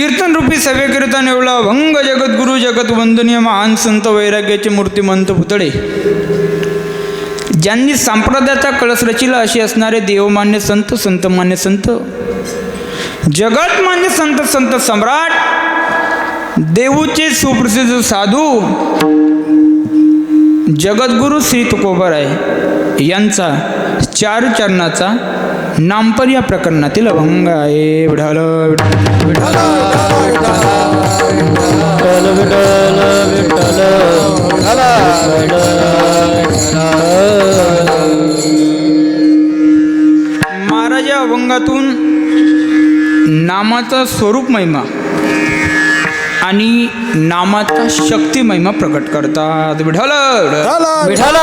कीर्तन रूपी सेवेकरिता निवडला भंग जगद्गुरु जगतवंदनीय महान संत वैराग्याचे मूर्तिमंत पुतळे, ज्यांनी संप्रदायाचा कळस रचिला असे असणारे देवमान्य संत, संतमान्य संत, जगतमान्य संत, संत सम्राट, देऊचे सुप्रसिद्ध साधू जगद्गुरु श्री तुकोबाराय यांचा 4 चरणाचा नामपर या प्रकरणातील अभंग आहे. विठ्ठल विठ्ठल महाराज या अभंगातून नामाचा स्वरूप महिमा आणि नामाचा शक्ती महिमा प्रकट करतात. विठ्ठल विठ्ठल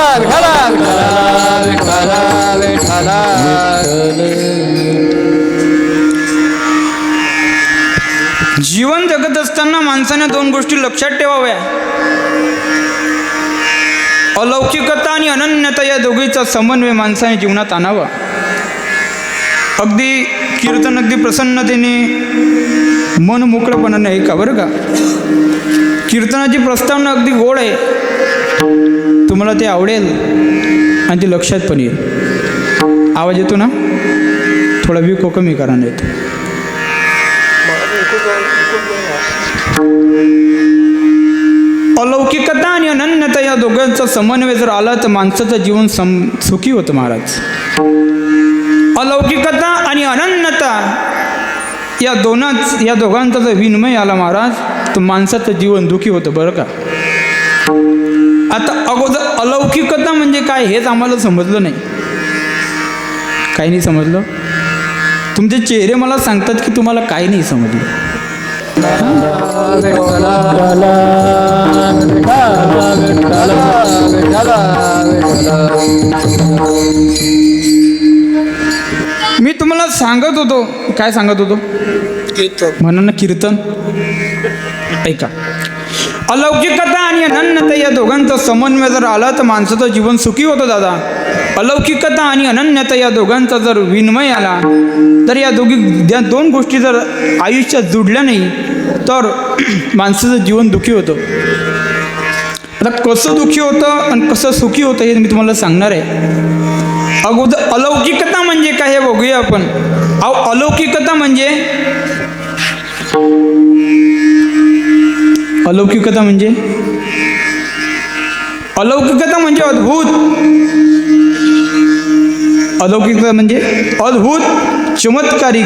जीवन जगत असताना माणसाने 2 गोष्टी लक्षात ठेवाव्या. अलौकिकता आणि अनन्यता या दोघीचा समन्वय माणसाने जीवनात आणावा. अगदी कीर्तन अगदी प्रसन्नतेने मन मोकळेपणाने ऐका बरं का. कीर्तनाची प्रस्तावना अगदी गोड आहे, तुम्हाला ते आवडेल आणि ते लक्षात पण येईल. आवाज येतो ना, थोडा विको कमी करा नाही तर. अलौकिकता आणि अनन्यता या दोघांचा समन्वय जर आला तर माणसाचं जीवन सुखी होतं महाराज. अलौकिकता आणि अनन्यता या दोघांचा जर विनिमय आला महाराज तर माणसाचं जीवन दुःखी होतं बरं का. आता अगोदर अलौकिकता म्हणजे काय हेच आम्हाला समजलं नाही. काही नाही समजलं. तुमचे चेहरे मला सांगतात की तुम्हाला काही नाही समजलं. मी तुम्हाला सांगत होतो, काय सांगत होतो? म्हणा ना कीर्तन. ऐका, अलौकिकता आणि अनन्यता या दोघांचा समन्वय जर आला तर माणसाचं जीवन सुखी होतं दादा. अलौकिकता आणि अनन्यता या दोघांचा जर विनिमय आला तर या 2 गोष्टी जर आयुष्यात जुडल्या नाही तर माणसाचं जीवन दुःखी होतं. आता कसं दुःखी होतं आणि कसं सुखी होतं हे मी तुम्हाला सांगणार आहे. अगोदर अलौकिकता म्हणजे काय हे बघूया आपण. अलौकिकता म्हणजे अलौकिकता म्हणजे अद्भुत. अलौकिकता म्हणजे अद्भुत, चमत्कारिक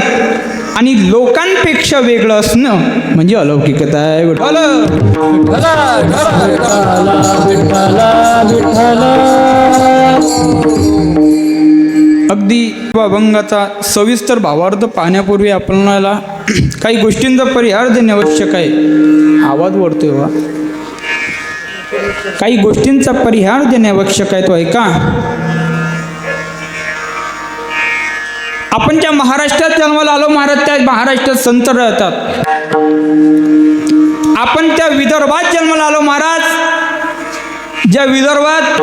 आणि लोकांपेक्षा वेगळं असणं म्हणजे अलौकिकता आहे. विठ्ठल अगदी अभंगाचा सविस्तर भावार्थ पाहण्यापूर्वी आपल्याला काही गोष्टींचा परिहार देणे आवश्यक आहे. आवाज वाढतोय वा. काही गोष्टींचा परिहार देणे आवश्यक आहे, तो ऐका. आपण ज्या महाराष्ट्रात जन्माला आलो महाराज, त्या महाराष्ट्रात संत राहतात. आपण त्या विदर्भात जन्माला आलो महाराज, ज्या विदर्भात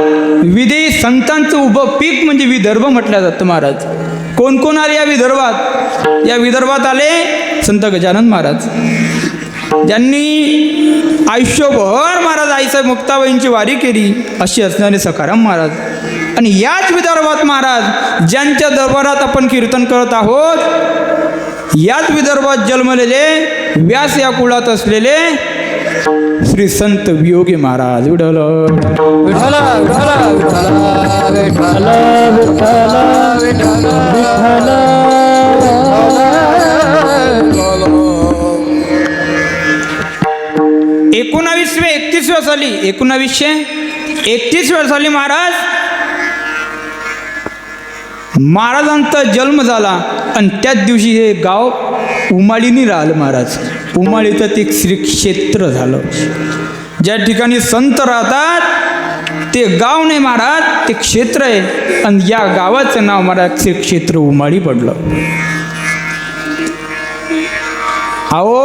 विदेही संतांचं उभं पीक म्हणजे विदर्भ म्हटलं जातं महाराज. कोण कोण आले या विदर्भात? या विदर्भात आले संत गजानन महाराज, ज्यांनी आयुष्यभर महाराज आईसाहेब मुक्ताबाईंची वारी केली अशी असणारे सखाराम महाराज. आणि याच विदर्भात महाराज ज्यांच्या दरबारात आपण कीर्तन करत आहोत, याच विदर्भात जन्मलेले, व्यास या कुळात असलेले श्री संत वियोगी महाराज. विठ्ठल विठ्ठल विठ्ठल विठ्ठल विठ्ठल. 1931 साली 1931 साली महाराजांचा जन्म झाला आणि त्याच दिवशी हे गाव उमाळीनी राहिलं महाराज. उमाळीचं ते श्री क्षेत्र झालं. ज्या ठिकाणी संत राहतात ते गाव नाही महाराज, ते क्षेत्र आहे. आणि या गावाचं नाव महाराज श्री क्षेत्र उमाळी पडलं. अहो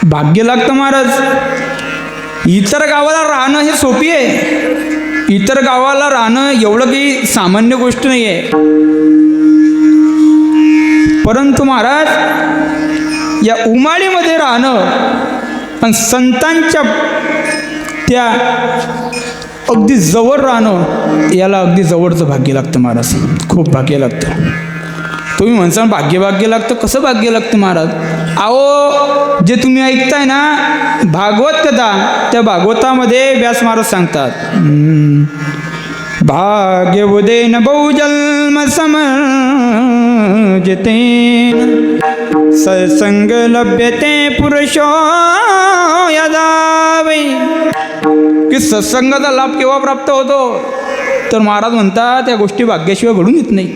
भाग्य लागतं महाराज. इतर गावाला राहणं हे सोपी आहे. इतर गावाला राहणं एवढं काही सामान्य गोष्ट नाही आहे. परंतु महाराज या उमाळीमध्ये राहणं आणि संतांच्या त्या अगदी जवळ राहणं याला अगदी जवळचं भाग्य लागतं महाराज, खूप भाग्य लागतं. तुम्ही म्हणसाल भाग्य लागतं, कसं भाग्य लागतं महाराज? अहो जे तुम्ही ऐकताय ना भागवत कथा, त्या भागवतामध्ये व्यास महाराज सांगतात, भाग्य उदेन बहुजन्म समजतेन सत्संग लभ्यते पुरुषो यदा वै. की सत्संगाचा लाभ केव्हा प्राप्त होतो? तर महाराज म्हणतात त्या गोष्टी भाग्याशिवाय घडून येत नाही.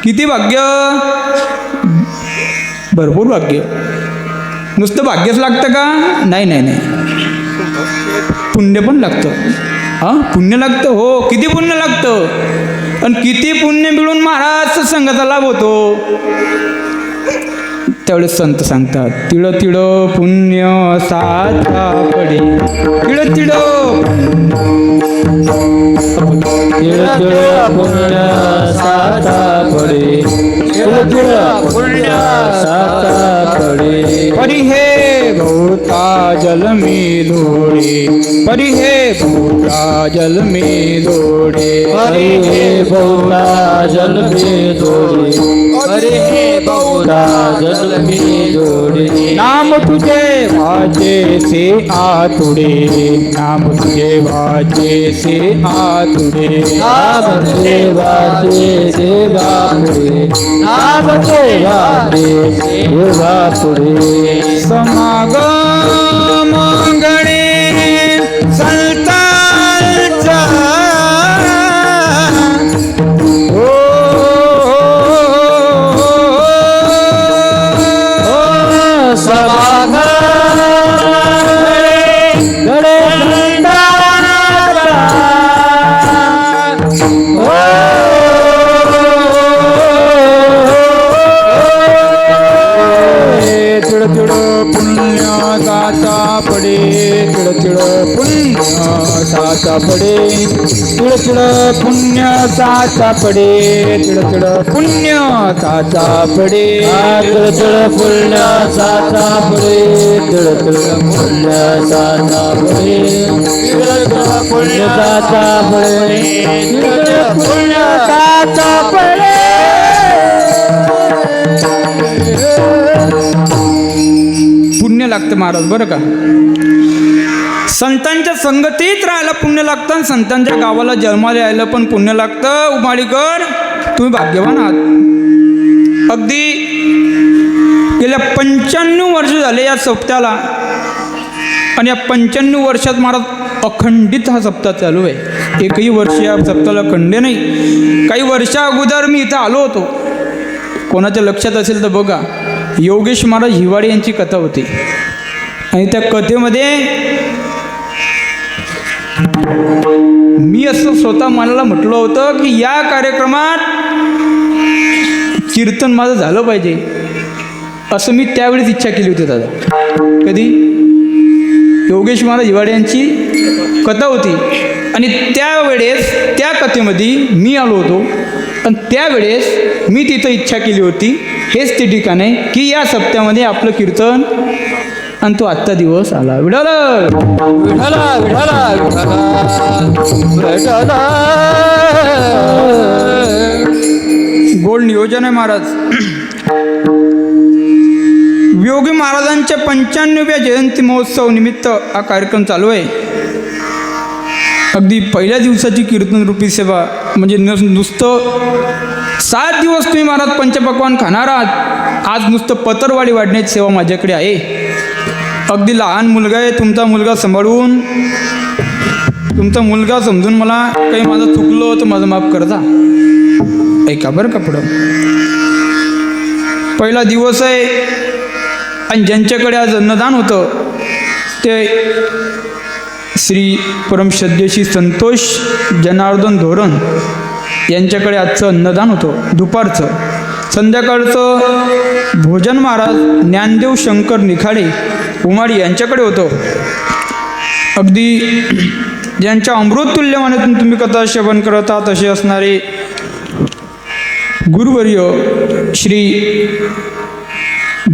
किती भाग्य? भरपूर भाग्य. नुसतं भाग्यच लागतं का? नाही नाही नाही, पुण्य पण लागतं. हां, पुण्य लागतं. हो, किती पुण्य लागतं. आणि किती पुण्य मिळून महाराज सत्संगाचा लाभ होतो. त्यावेळेस संत सांगतात, तिळ तिळ पुण्य साचा पडे, तिळ तिळ तिळ तिळ पुण्य साचा पडे, तिळ तिळ पुण्य साचा पडे. परी हे भूता जल में लोडे, परी हे भूता जल में लोडे, हरि हे बहुता जल में जोडे, हरि हे बहुता जल में जोडे. नाम तुझे वाचे से आतुडे, नाम तुझे वाचे से आतुडे. नाम देवाचे देवा पुढे, नाम देवाचे देवा पुढे. समागम गणे संतांचा पडे, तिळ तिळ पुण्य साचा पडे, तिळ तिळ पुण्य साचा पडे, तिळ तिळ पुण्य साचा पडे, तिळ तिळ पुण्य साचा पडे, तिळ तिळ पुण्य साचा पडे, तिळ तिळ पुण्य साचा पडे. पुण्य लागतं महाराज बरं का. संतांच्या संगतीत राहायला पुण्य लागतं आणि संतांच्या गावाला जन्माला यायला पण पुण्य लागतं. उमाळीकर तुम्ही भाग्यवान आहात. अगदी गेल्या 95 वर्ष झाले या सप्त्याला, आणि या 95 वर्षात महाराज अखंडित हा सप्ताह चालू आहे. एकही वर्ष या सप्ताहाला खंडे नाही. काही वर्षा अगोदर मी इथं आलो होतो. कोणाच्या लक्षात असेल तर बघा, योगेश महाराज हिवाळे यांची कथा होती. आणि त्या कथेमध्ये मी असं स्वतः मनाला म्हटलं होतं की या कार्यक्रमात कीर्तन माझं झालं पाहिजे, असं मी त्यावेळेस इच्छा केली होती दादा. कधी? योगेश महाराज हिवाळे यांची कथा होती आणि त्यावेळेस त्या कथेमध्ये मी आलो होतो. आणि त्यावेळेस मी तिथं इच्छा केली होती, हेच ते ठिकाण आहे की या सप्त्यामध्ये आपलं कीर्तन. आणि तो आजचा दिवस आला. विठाल विठाल विठाल विठाल. गोड नियोजन आहे महाराज. योगी महाराजांच्या 95व्या जयंती महोत्सव निमित्त हा कार्यक्रम चालू आहे. अगदी पहिल्या दिवसाची कीर्तन रूपी सेवा म्हणजे नुसतं 7 दिवस तुम्ही महाराज पंचपक्वान खाणार आहात. आज नुसतं पतरवाडी वाढण्याची सेवा माझ्याकडे आहे. अगदी लहान मुलगा आहे, तुमचा मुलगा सांभाळून, तुमचा मुलगा समजून मला काही माझं चुकलं तर माझं माफ करता. ऐका बरं का. पुढं पहिला दिवस आहे आणि ज्यांच्याकडे आज अन्नदान होतं ते श्री परमश्रद्धेशी संतोष जनार्दन धोरण यांच्याकडे आजचं अन्नदान होतं दुपारचं. संध्याकाळचं भोजन महाराज ज्ञानदेव शंकर निखाडे उमाडी यांच्याकडे होतं. अगदी ज्यांच्या अमृततुल्यमानेतून तुम्ही कथा श्रवण करत आहात असे असणारे गुरुवर्य श्री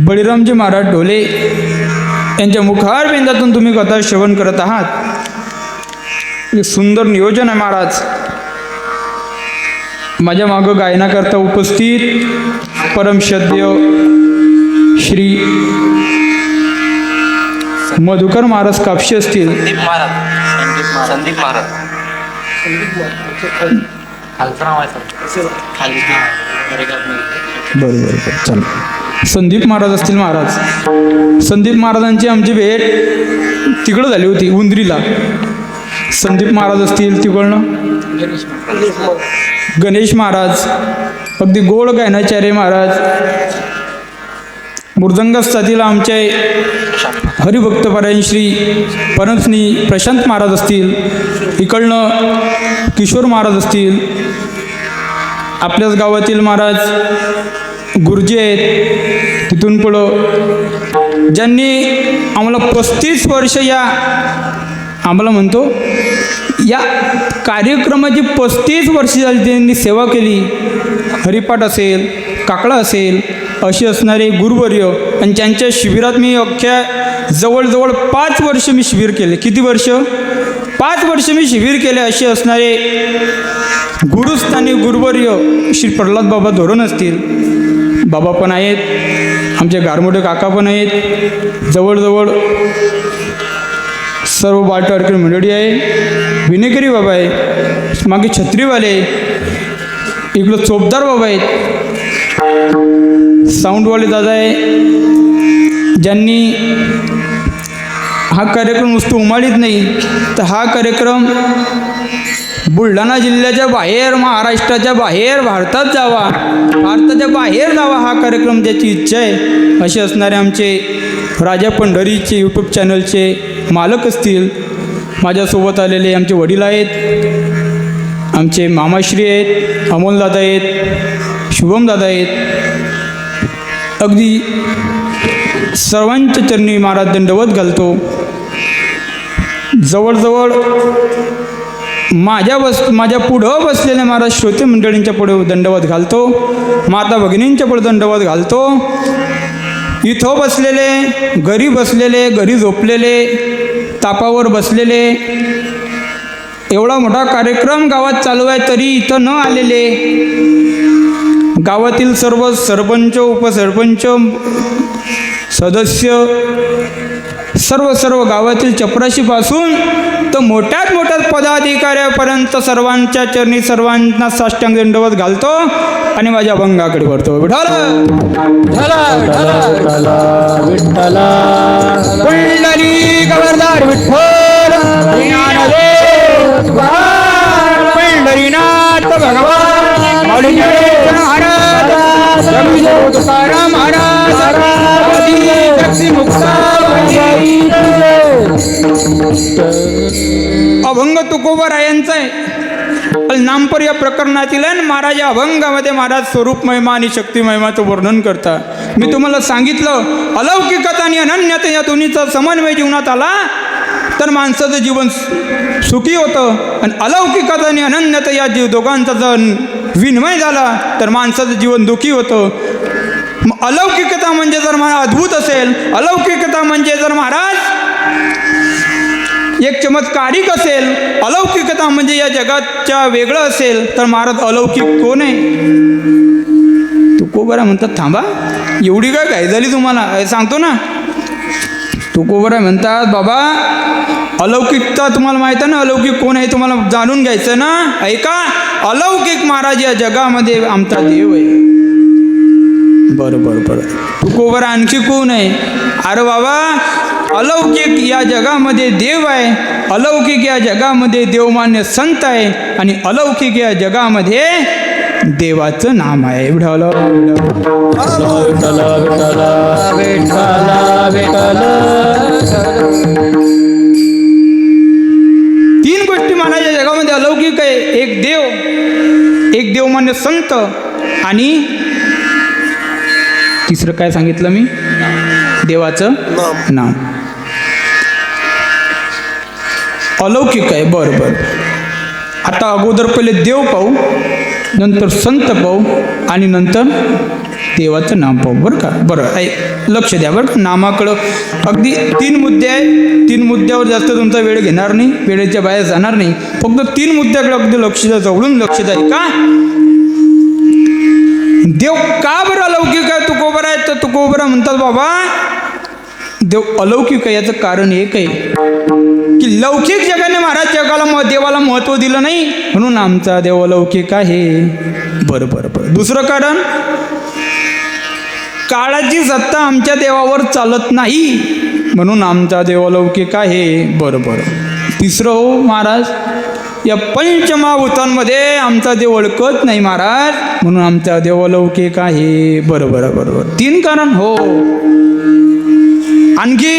बळीरामजी महाराज ढोले यांच्या मुखार बेंदातून तुम्ही कथा श्रवण करत आहात. एक सुंदर नियोजन आहे महाराज. माझ्या मागं गायनाकरता उपस्थित परमश्रद्धेय श्री मधुकर महाराज कापशी असतील. संदीप महाराज बरोबर चला. संदीप महाराज असतील. महाराज संदीप महाराजांची आमची भेट तिकडं झाली होती उंदरीला. संदीप महाराज असतील तिकडनं. गणेश महाराज अगदी गोड गायनाचार्य महाराज. मृदंगस्थातील आमचे हरिभक्तपरायण श्री परमस्नी प्रशांत महाराज असतील. इकडनं किशोर महाराज असतील. आपल्याच गावातील महाराज गुरुजी आहेत. तिथून पुढं ज्यांनी आम्हाला 35 वर्ष या आम्हाला म्हणतो या कार्यक्रमाची 35 वर्ष झाली त्यांनी सेवा केली. हरिपाठ असेल, काकडा असेल असे असणारे गुरुवर्य आणि ज्यांच्या शिबिरात मी अख्ख्या जवळजवळ 5 वर्ष मी शिबिर केले. किती वर्ष? 5 वर्ष मी शिबिर केले. असे असणारे गुरुस्थानी गुरुवर्य श्री प्रल्हाद बाबा धोरण असतील. बाबा पण आहेत, आमचे गारमोठे काका पण आहेत. जवळजवळ सर्व बालटाडकर मंडळी आहे. विनेकरी बाबा आहे, मागे छत्रीवाले, इकडं चोपदार बाबा आहेत, साऊंडवाले दादा आहे. ज्यांनी हा कार्यक्रम नुसतं उमाळीत नाही तर हा कार्यक्रम बुलढाणा जिल्ह्याच्या बाहेर, महाराष्ट्राच्या बाहेर, भारतात जावा, भारताच्या बाहेर जावा हा कार्यक्रम ज्याची इच्छा आहे असे असणारे आमचे राजा पंढरीचे यूट्यूब चॅनलचे मालक असतील. माझ्यासोबत आलेले आमचे वडील आहेत, आमचे मामाश्री आहेत, अमोलदादा आहेत, शुभमदादा आहेत. अगदी सर्वांच्या चरणी महाराज दंडवत घालतो. जवळजवळ माझ्या पुढं बसलेले महाराज श्रोते मंडळींच्या पुढे दंडवत घालतो. माता भगिनींच्या पुढे दंडवत घालतो. इथं बसलेले, घरी बसलेले, घरी झोपलेले, तापावर बसलेले, एवढा मोठा कार्यक्रम गावात चालू आहे तरी इथं न आलेले गावातील सर्व सरपंच, उपसरपंच, सदस्य, सर्व गावातील चपराशीपासून तर मोठ्यात पदाधिकाऱ्यापर्यंत सर्वांच्या चरणी सर्वांना साष्टांग दंडवत घालतो आणि माझ्या अभंगाकडे करतो. पुंडली गवर्धार विठ्ठल पंढरीनाथ भगवान महाराज, तुकाराम महाराज, अभंग तुकोबरायांचा आहे. नामपर या प्रकरणातील महाराज या अभंगामध्ये महाराज स्वरूप महिमा आणि शक्ती महिमाचं वर्णन करता. मी तुम्हाला सांगितलं अलौकिकता आणि अनन्यता या दोन्हीचा समन्वय जीवनात आला तर माणसाचं जीवन सुखी होतं आणि अलौकिकता आणि अनन्यता या दोघांचा जर विनिमय झाला तर माणसाचं जीवन दुःखी होतं. अलौकिकता म्हणजे जर महाराज अद्भुत असेल, अलौकिकता म्हणजे जर महाराज एक चमत्कारिक असेल, अलौकिकता म्हणजे या जगाच्या वेगळं असेल तर महाराज अलौकिक कोण आहे? तुकोबरा म्हणतात थांबा एवढी काय घाई झाली तुम्हाला सांगतो ना. तुकोबरा म्हणतात बाबा अलौकिकता तुम्हाला माहीत आहे ना, अलौकिक कोण आहे तुम्हाला जाणून घ्यायचं ना. ऐका, अलौकिक महाराज या जगामध्ये आमचा देव आहे. बरं तुकोबरा आणखी कोण आहे? अरे बाबा अलौकिक या जगामध्ये देव आहे, अलौकिक या जगामध्ये देवमान्य संत आहे आणि अलौकिक या जगामध्ये देवाचं नाम आहे. तीन गोष्टी महाराज या जगामध्ये अलौकिक आहे. एक देव, एक देवमान्य संत आणि तिसरं काय सांगितलं मी? देवाचं नाम. अलौकिक आहे. बरं आता अगोदर पहिले देव पाहू. नंतर संत पाहू आणि नंतर देवाचं नाम पाहू. बरं का? बरं लक्ष द्या बरं का. नामाकडं अगदी 3 मुद्दे आहे. 3 मुद्द्यावर जास्त तुमचा वेळ घेणार नाही, वेळेच्या बाहेर जाणार नाही. फक्त 3 मुद्द्याकडे अगदी लक्ष द्या, जवळून लक्ष द्या. का देव का बरं अलौकिक आहे? तुकोबरा आहे तर तुकोबरा म्हणतात बाबा देव अलौकिक आहे. याचं कारण एक आहे की लौकिक जगाने महाराज जगाला देवाला महत्त्व दिलं नाही म्हणून आमचा देव अलौकिक आहे. बरं बरं बरं. दुसरं कारण काळाची सत्ता आमच्या देवावर चालत नाही म्हणून आमचा देव अलौकिक आहे. बरं बरं. तिसरं हो महाराज, या पंचमहाभूतांमध्ये आमचा देव ओळखत नाही महाराज म्हणून आमचा देव अलौकिक आहे. बरं बरं बरोबर. 3 कारण हो. आणखी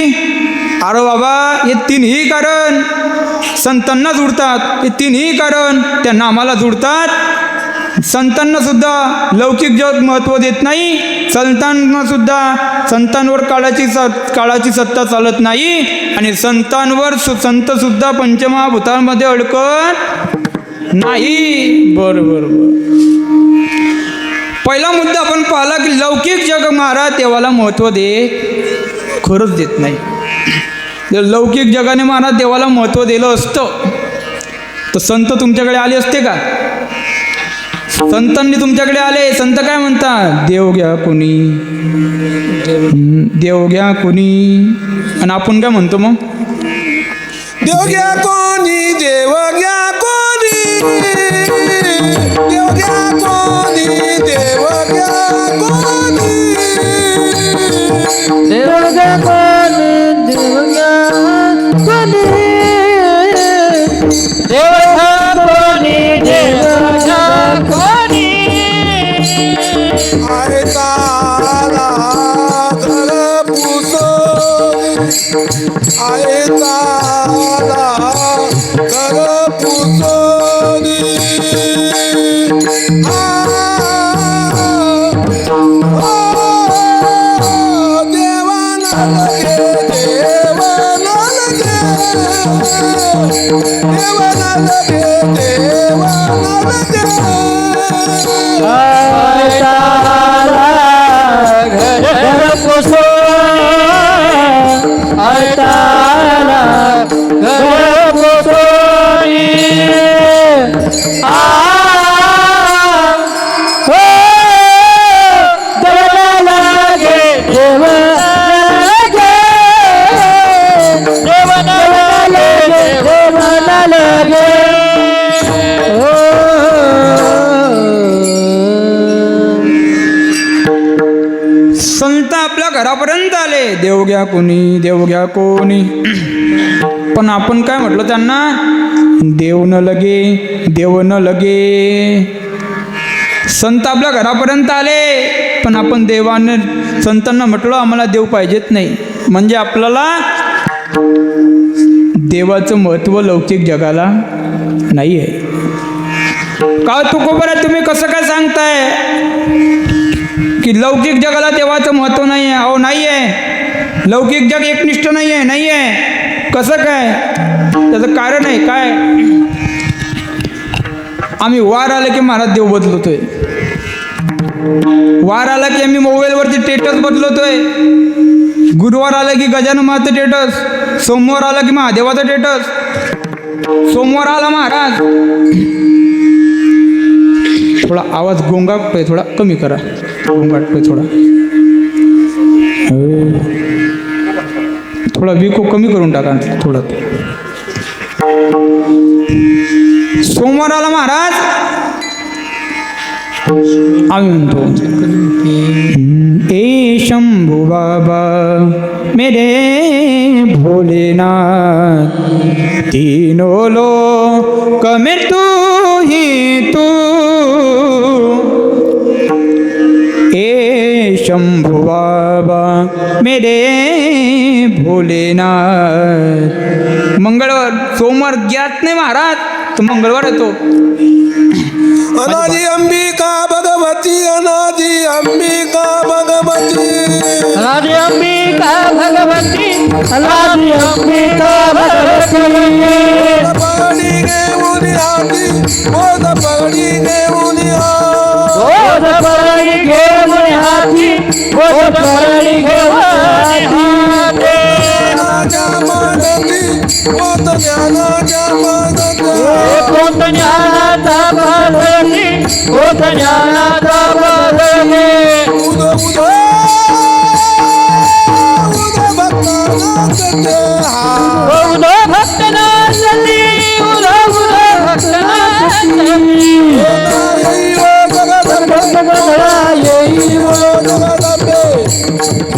अरे बाबा हे 3ही कारण संतांना जुडतात. हे 3ही कारण त्या नामाला जुडतात. संतांना सुद्धा लौकिक जग महत्त्व देत नाही. संतांवर काळाची सत्ता चालत नाही आणि संतांवर संत सुद्धा पंचमहाभूतांमध्ये अडकत नाही. बरं बरं बरं. पहिला मुद्दा आपण पाहिला की लौकिक जग महाराज देवाला महत्त्व खरंच देत नाही. जर लौकिक जगाने महाराज देवाला महत्त्व दिलं असतं तर संत तुमच्याकडे आले असते का? संतांनी तुमच्याकडे आले. संत काय म्हणतात? देव घ्या कोणी, देव घ्या कोणी. आणि आपण काय म्हणतो मग? देव घ्या कोणी, देव घ्या कोणी, देव घ्या कोणी, देव घ्या कोणी, देवगा कोणी, देवगा कोणी, देवगा कोणी, देवगा कोणी. आहे ताला धर पुसोनी, आहे ताला धर पुसोनी. संत आपल्या घरापर्यंत आले. देव घ्या कोणी, देव घ्या कोणी. पण आपण काय म्हटलं त्यांना? देव न लगे, देव न लगे. संत आपल्या घरापर्यंत आले पण आपण देवाने संतांना म्हटलं आम्हाला देव पाहिजेत नाही. म्हणजे आपल्याला देवाचं महत्त्व लौकिक जगाला नाही आहे. का तुकोबरा तुम्ही कसं काय सांगताय की लौकिक जगाला देवाचं महत्त्व नाही आहे? अहो नाही आहे. लौकिक जग एकनिष्ठ नाही आहे. नाही आहे. कसं काय? त्याचं कारण आहे काय? आम्ही वार आलं की महाराज देव बदलतोय. वार आला की आम्ही मोबाईलवरती स्टेटस बदलतोय. गुरुवार आला की गजानन महाराजचं स्टेटस, सोमवार आला की महादेवाचं स्टेटस. सोमवार आला महाराज. थोडा आवाज गोंगाटतोय, थोडा कमी करा. गोंगाटतोय थोडा विको कमी करून टाका थोडं. सोमवार आला महाराज आम्ही म्हणतो ए शंभू बाबा मेरे भोलेनाथ, तीनों लोक में तू ही तू. ए शंभू बाबा मेरे भोलेनाथ. मंगळवार सोमवार ज्ञात नाही महाराज तो मंगळवार येतो. अनादि अंबिका भगवती, अनादि अंबिका भगवती. आदि अंबिका भगवती आदि अंबिका भगवती पगडी घेऊन हाती बोध पगडी घेऊन बोध पगडी घेऊन हाती बोध पगडी घेऊन हाती ज्ञानाच्या मानती बोध ज्ञानाच्या मानती बोध ज्ञानाचा पालनी बोध ज्ञानाचा पालनी उद उद उद भक्तानाथते उद भक्तनाथी जगदंबे येई वो जगदंबे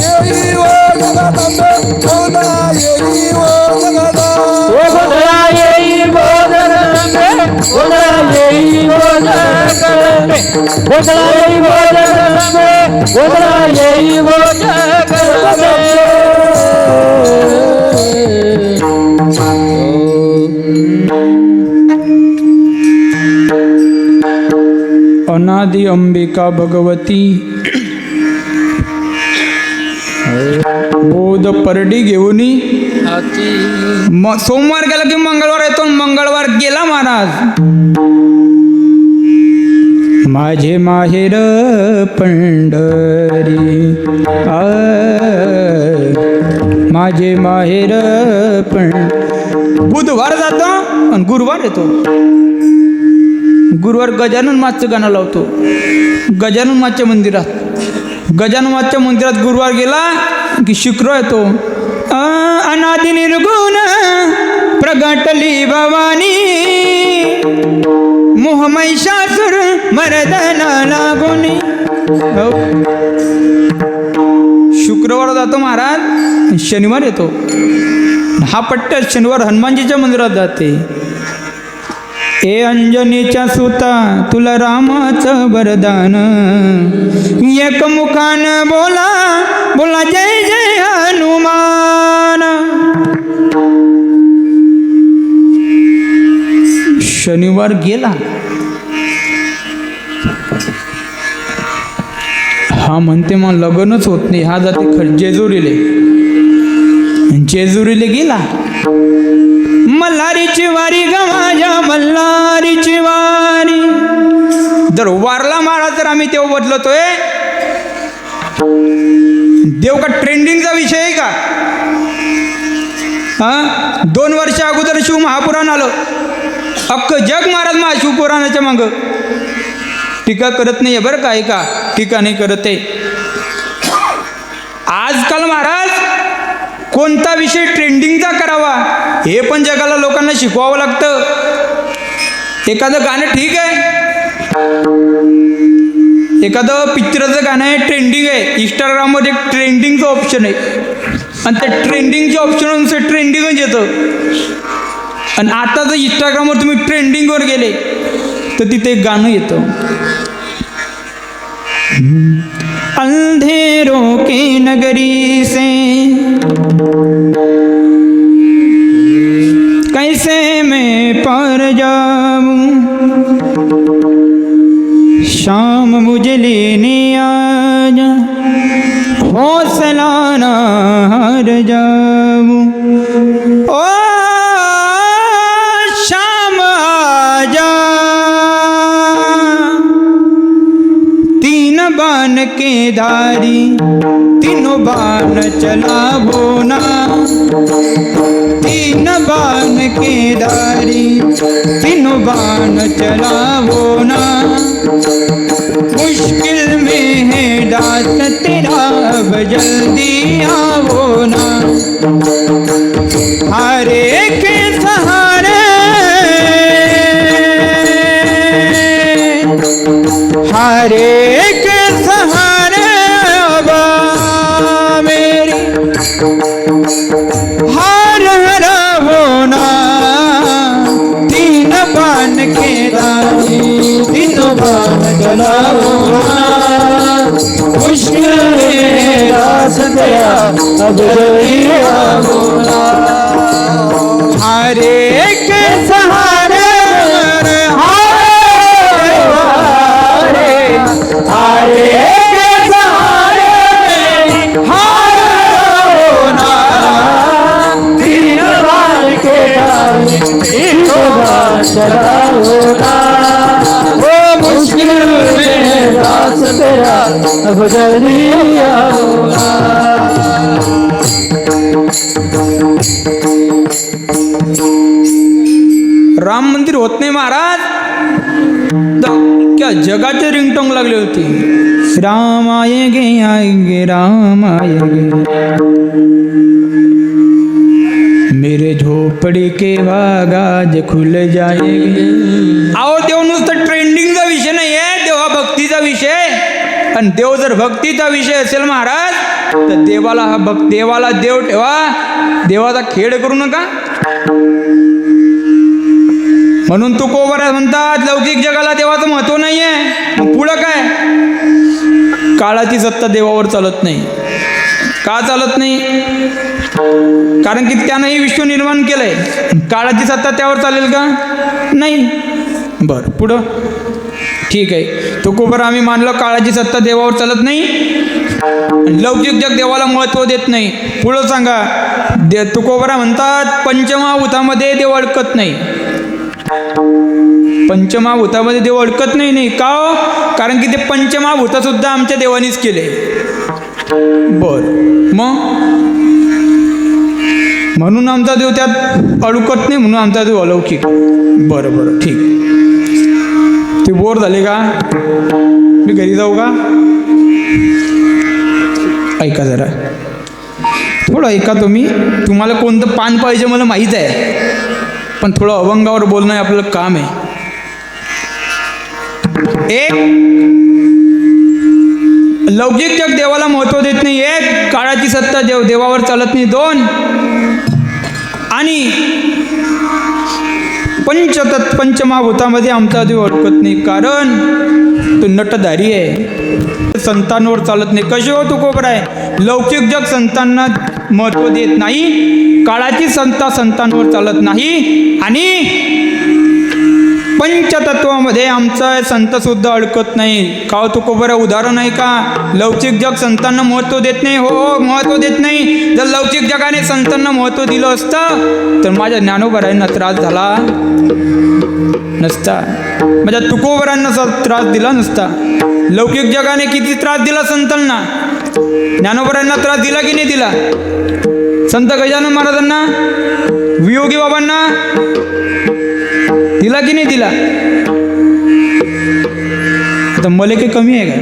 येई वो जगदंबे गोदा येई वो जगदंबे गोधरा येई गोधरंबे गोधरा येई गोधरंबे गोधरा येई गोधरंबे गोधरा येई गोधरंबे अनादि अंबिका भगवती बोध परडी घेऊन सोमवार गेला की मंगळवार येतो, मंगळवार गेला महाराज. माझे माहेर पंढरी माझे माहेर बुधवार जातो आणि गुरुवार येतो. गुरुवार गजानन माचं गाणं लावतो गजानन माच्या मंदिरात. गजानन माच्या मंदिरात गुरुवार गेला की शुक्रवार येतो. अनादि निर्गुण प्रगटली भवानी मोहमैषासुर मर्दना लागोनी. शुक्रवार जातो महाराज, शनिवार येतो. हा पट्ट्या शनिवार हनुमानजीच्या मंदिरात जाते. ए अंजनीच्या सुता तुला रामाचं वरदान एक मुखान बोला बोला जय जय हनुमान. शनिवार गेला. हा म्हणते मग लग्नच होत नाही. हा जाते जेजुरीले. जेजुरीले गेला. मल्हारीची वारी ग माझ्या मल्हारीची वारी. जर वारला महाराज तर आम्ही तेव्हा बदलतोय. देव का ट्रेंडिंगचा विषय आहे का? 2 वर्ष अगोदर शिव महापुराण आलं. अख्खं जग महाराज शिवपुराणाच्या माग टीका करत नाही बरं का? का टीका नाही करत आहे. आजकाल महाराज कोणता विषय ट्रेंडिंगचा करावा हे पण जगाला लोकांना शिकवावं लागतं. एखादं गाणं ठीक आहे, एखादं पिक्चरचं गाणं आहे ट्रेंडिंग आहे. इंस्टाग्रामवर एक ट्रेंडिंगचं ऑप्शन आहे आणि त्या ट्रेंडिंगच्या ऑप्शननुसार ट्रेंडिंगच येतं. आणि आता जर इंस्टाग्रामवर तुम्ही ट्रेंडिंगवर गेले तर तिथे एक गाणं येतं. अंधेरों की नगरी से कैसे मैं पार जाऊं शाम मुझे लेने आ जा हौसला ना हार जाऊं. ओ शाम आ जा 3 बाण के धारी तीनों बाण चलावो ना. 3 बाण के धारी तीनों बाण चलावो ना. मुश्किल में है दास तेरा अब जल्दी आवो ना. हारे के सहारे हारे के सहारे अबा मेरी हार हरावो ना. 3 बाण के दानी तीनों बाण चलावो ना. मुश्किल में दास तेरा अब जल्दी आवो ना. हारे के सहारे हारे के सहारे जल्दी आओ ना. राम मंदिर होत नाही महाराज. क्या जगाचे रिंगटोंग लागली होती. राम आएंगे राम आएंगे, मेरे झोपडी के बागाज खुल जाएंगे. अहो देव नुसतं ट्रेंडिंगचा विषय नाही आहे, देवा भक्तीचा विषय. आणि देव जर भक्तीचा विषय असेल महाराज तर देवाला देव ठेवा, देवाचा खेळ करू नका. म्हणून तुकोबरा म्हणतात लौकिक जगाला देवाचं महत्व नाही आहे. मग पुढं काय? काळाची सत्ता देवावर चालत नाही. का चालत नाही? कारण की त्यानंही विश्व निर्माण केलंय. काळाची सत्ता त्यावर चालेल का? नाही. बरं पुढं ठीक आहे. तुकोबरा आम्ही मानलं काळाची सत्ता देवावर चालत नाही, लौकिक जग देवाला महत्व देत नाही. पुढं सांगा. तुकोबरा म्हणतात पंचमहाभूतामध्ये देव अडकत नाही. पंचमहाभूतामध्ये देव अडकत नाही. का हो? कारण की ते पंचमहाभूत सुद्धा आमच्या देवानीच केले. बर मग म्हणून आमचा देव त्यात अडकत नाही, म्हणून आमचा देव अलौकिक. बरं ठीक. ते बोर झाले का? मी घरी जाऊ का? ऐका जरा, थोडं ऐका तुम्ही. तुम्हाला कोणतं पान पाहिजे मला माहीत आहे, पण थोडं अभंगावर बोलणं आपलं काम आहे. एक, लौकिक जग देवाला महत्व देत नाही. एक, काळाची सत्ता देवावर चालत नाही. दोन, आणि पंचमहाभूतामध्ये आमचा देव अडकत नाही, कारण तो नटधारी आहे, संतांवर चालत नाही. कसे हो तुकोबरा आहे? लौकिक जग संतांना महत्व देत नाही, काळाची सत्ता संतांवर चालत नाही, आणि पंचतत्वामध्ये आमचा संत सुद्धा अडकत नाही. का तुकोबरा उदाहरण आहे का? लौकिक जग संतांना महत्व देत नाही. हो महत्व देत नाही. जर लौकिक जगाने संतांना महत्व दिलं असतं तर माझ्या ज्ञानोबरांना त्रास झाला नसता, माझ्या तुकोबरांना त्रास दिला नसता. लौकिक जगाने किती त्रास दिला संतांना, ज्ञानोबरांना त्रास दिला की नाही दिला? संत गजानन महाराजांना, वियोगी बाबांना दिला की नाही दिला? आता मला काही कमी आहे का?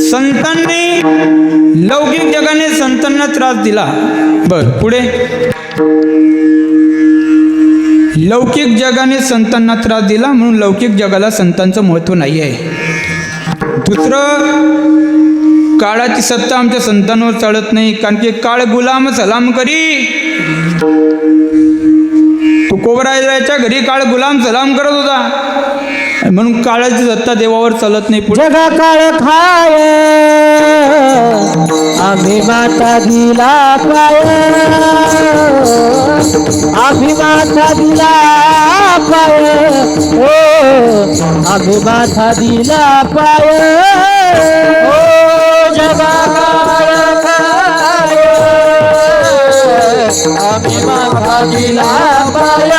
संतांनी, लौकिक जगाने संतांना त्रास दिला. बर पुढे, लौकिक जगाने संतांना त्रास दिला म्हणून लौकिक जगाला संतांचं महत्व नाही आहे. दुसरं, काळाची सत्ता आमच्या संतांवर चालत नाही, कारण की काळ गुलाम सलाम करी. तुकोबराच्या घरी काळ गुलाम सलाम करत होता, म्हणून काळाची सत्ता देवावर चालत नाही. जगा काळ खाय आम्ही माता दिला पाय, आम्ही माता दिला पाय, ओ आम्ही माता दिला पाय. ओ जगा काळ खाय आम्ही माता दिला पाय,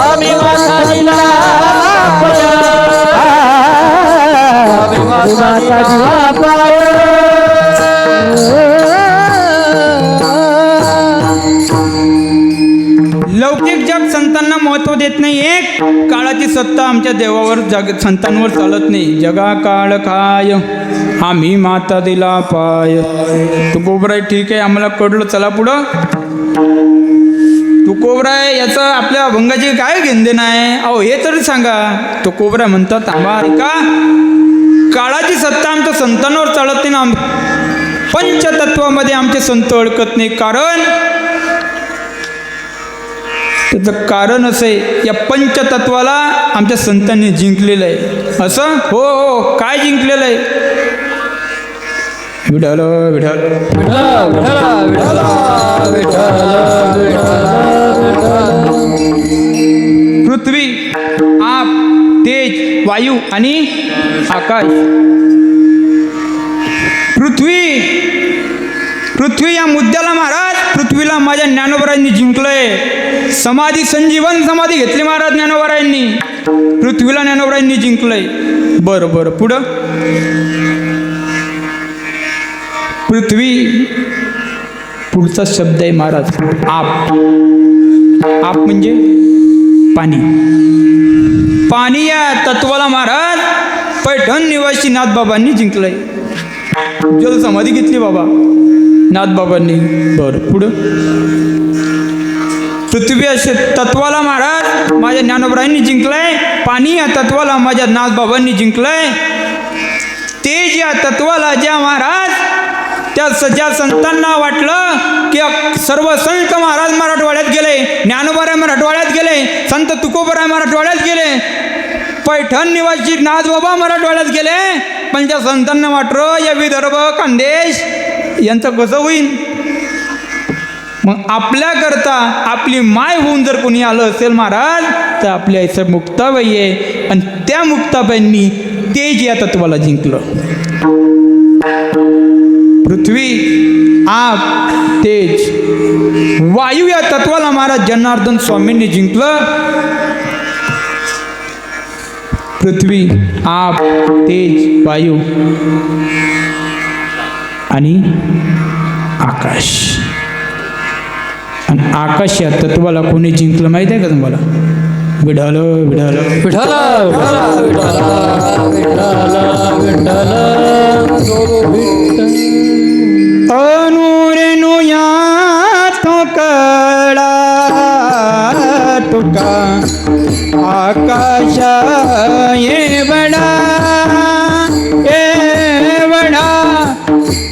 आम्ही माता दिला पाय, आम्ही माता दिला पाय. लौकिक जग संतांना महत्व देत नाही. एक, काळाची सत्ता आमच्या देवावर संतांवर चालत नाही. जगा काळ काय आम्ही माता दिला पाय. तुकोबराय ठीक आहे, आम्हाला कळलं, चला पुढं. तुकोबराय याचं आपल्या अभंगाची काय घेणदेणं आहे? अहो हे तरी सांगा. तुकोबराय म्हणतात थांबा ऐका, काळाची सत्ता आमच्या संतांवर चालत नाही ना, पंचतत्वामध्ये आमचे संत अडकत नाही. कारण त्याचं कारण असं आहे, या पंचतत्वाला आमच्या संतांनी जिंकलेलं आहे. असं हो हो, काय जिंकलेलं आहे? विठ्ठल विठ्ठल पृथ्वी, आप, तेज, वायू आणि आकाश. पृथ्वी या मुद्द्याला महाराज, पृथ्वीला पृथ्वीला माझ्या ज्ञानोबरायांनी जिंकलंय. समाधी संजीवन समाधी घेतली महाराज ज्ञानोबरायांनी. पृथ्वीला ज्ञानोबरायांनी जिंकलंय. बरं बरं पुढं. पृथ्वी पुढचा शब्द आहे महाराज आप. आप म्हणजे पाणी. पाणी या तत्वाला महाराज पैठण निवासी नाथबाबांनी जिंकलंय. जल समाधी घेतली बाबा नाथबाबांनी. बरं पुढं. पृथ्वी असे तत्वाला महाराज माझ्या ज्ञानोबरायांनी जिंकलंय. पाणी या तत्वाला माझ्या नाथबाबांनी जिंकलंय. तेज या तत्वाला ज्या महाराज ज्या संतांना वाटलं की सर्व संत महाराज मराठवाड्यात गेले, ज्ञानोबराय मराठवाड्यात गेले, संत तुकोबराय मराठवाड्यात गेले, पैठण निवासी नाथबाबा मराठवाड्यात गेले, पण त्या संतांना वाटलं या विदर्भ खानदेश यांचं कसं होईल. मग आपल्याकरता आपली माय होऊन जर कोणी आलं असेल महाराज तर आपल्या आईचं मुक्ताबाई आहे. आणि त्या मुक्ताबाईंनी तेज या तत्वाला जिंकलं. पृथ्वी आप तेज वायू या तत्वाला महाराज जनार्दन स्वामींनी जिंकलं. पृथ्वी आप तेज वायू आणि आकाश. आणि आकाश या तत्वाला कोणी जिंकलं माहिती आहे का तुम्हाला? विढाल विढाल विठ्ठल विठ्ठल विठ्ठल विठ्ठल अनुरेनु या कळा तुका आकाश ये बडा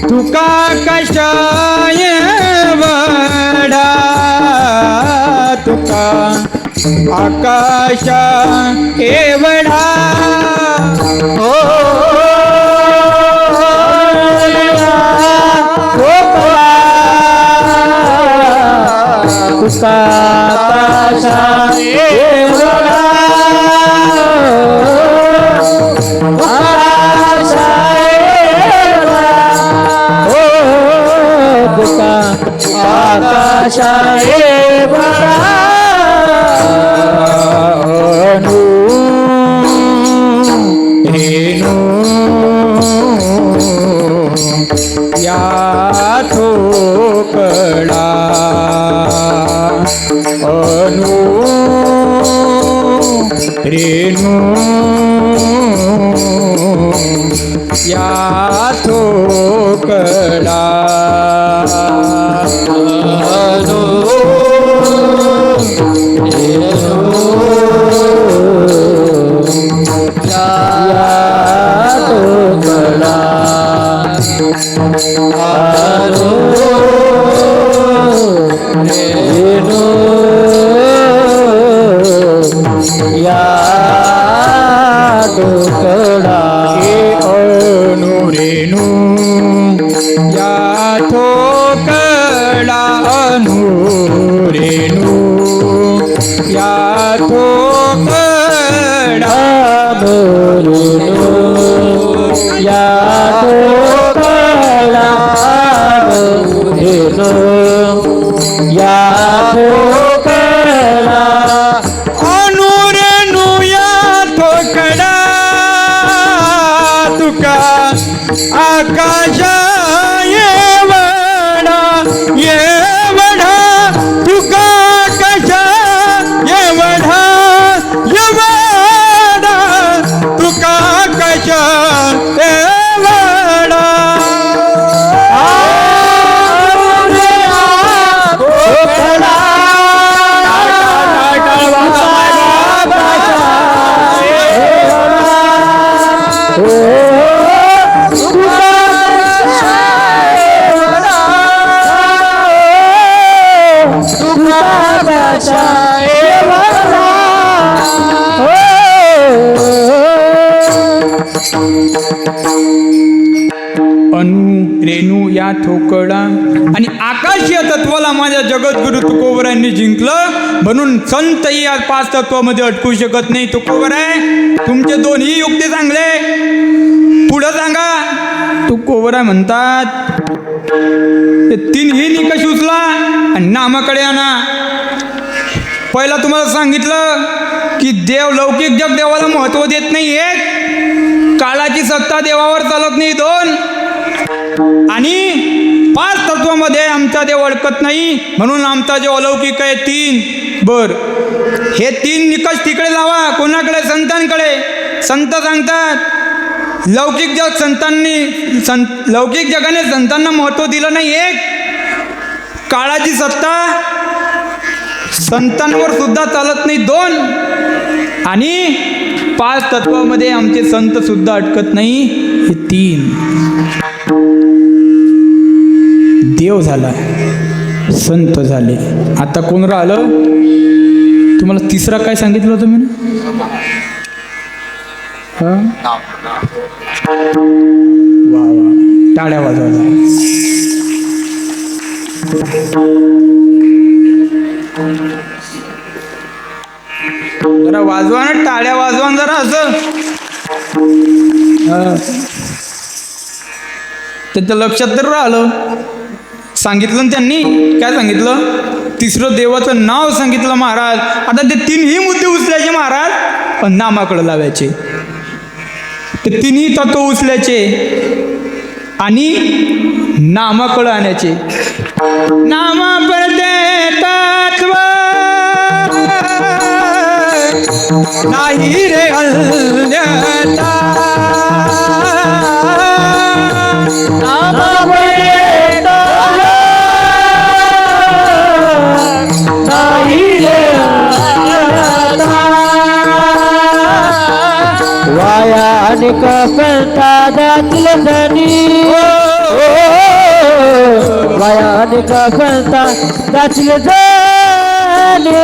तुका आकाश ये बडा तुका आकाश एवढा हो तुका आकाश एवढा आकाश एवढा हो तुका आकाश एवढा रेणू या ठोकळा अनु रेणू या ठोकळा अनु रेणू या ठोकळा अनु रेणू या ठोकळा या ठोकळा या ठोकळा अनु रेणू या ठोकळा तुका आकाश येवडा येवडा तुका आकाश येवडा येवडा तुका आकाश येवडा अनु रेणू या ठोकळा आणि आकाश या तत्वाला माझ्या जगद्गुरु तुकोबरायांनी जिंकलं. म्हणून संतही या 5 तत्वामध्ये अटकू शकत नाही. तुकोबराय तुमचे दोन्ही युक्ती चांगले. पुढं सांगा. तुकोबराय म्हणतात ते तीनही निकष उचला आणि नामाकडे आणा. पहिला तुम्हाला सांगितलं की देव लौकिक जग देवाला महत्त्व देत नाही. एक, काळाची सत्ता देवावर चालत नाही. दोन, आणि 5 तत्वामध्ये आमचा देव अडकत नाही म्हणून आमचा जो अलौकिक आहे. 3. बर, हे 3 निकष तिकडे लावा. कोणाकडे? संतांकडे. संत सांगतात लौकिक जगाने संतांना महत्त्व दिलं नाही. एक, काळाची सत्ता संतांवर सुद्धा चालत नाही. 2, आणि 5 तत्वामध्ये आमचे संत सुद्धा अटकत नाही. हे 3. देव झाला, संत झाले. आता कोण राहिलं? तुम्हाला तिसरा काय सांगितलं होतं मी? वा वा, टाळ्या वाजवा. जरा वाजवा ना, टाळ्या वाजवा जरा. असं त्याच्या लक्षात तर राहिलं. सांगितलं ना त्यांनी. काय सांगितलं? तिसरं देवाचं नाव सांगितलं महाराज. आता ते 3ही मुद्दे उचलायचे महाराज, पण नामाकडे लावायचे. ते 3ही तत्व उचलायचे आणि नामाकडे आणायचे. नामा पडते तत्व नाही रे अन्यथा. वाया अनेक पंथा जातील धनी. वाया अनेक पंथा जातील धनी.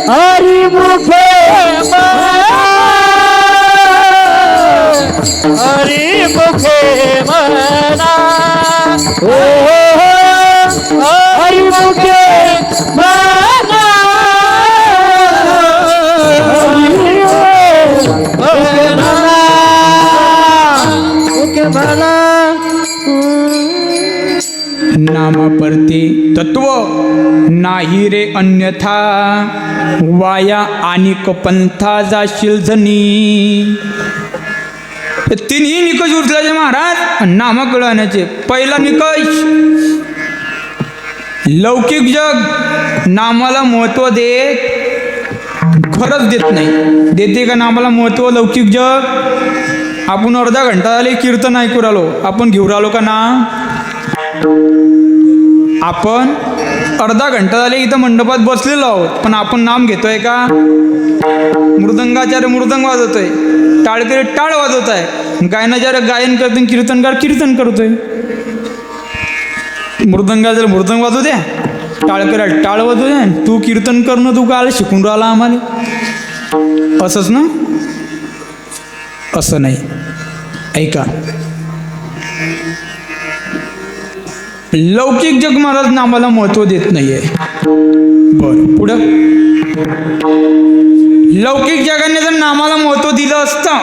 हरिमुखे हरिमुखे म्हणा. हरिमुखे म्हणा. नामा परते तत्व नाही रे अन्यथा. वाया अनेक पंथा जाशील जनी. 3ही निकष उचलायचे महाराज, नामाकडे आणायचे. पहिला निकष, लौकिक जग नामाला महत्त्व देत खरंच देत नाही. देते का नामाला महत्त्व लौकिक जग? आपण अर्धा घंटा झाले कीर्तन ऐकू राहिलो, आपण घेऊ राहिलो का ना? आपण अर्धा घंटा झाले इथं मंडपात बसलेलो आहोत, पण आपण नाम घेतोय का? मृदंगाचार्य मृदंग वाजवतोय, टाळकरी टाळ वाजवत आहे, गायनाचार्य गायन करतो, कीर्तनकार कीर्तन करतोय. मृदंगाचार्य मृदंग वाजवू द्या, टाळकरी टाळ वाजवू द्या. तू कीर्तन करणं तू काय शिकून राहिला आम्हाला? असंच ना? असं नाही. ऐका, लौकिक जग महाराज नामाला महत्व देत नाहीये. बरं, पुढं लौकिक जगाने जर नामाला महत्व दिलं असतं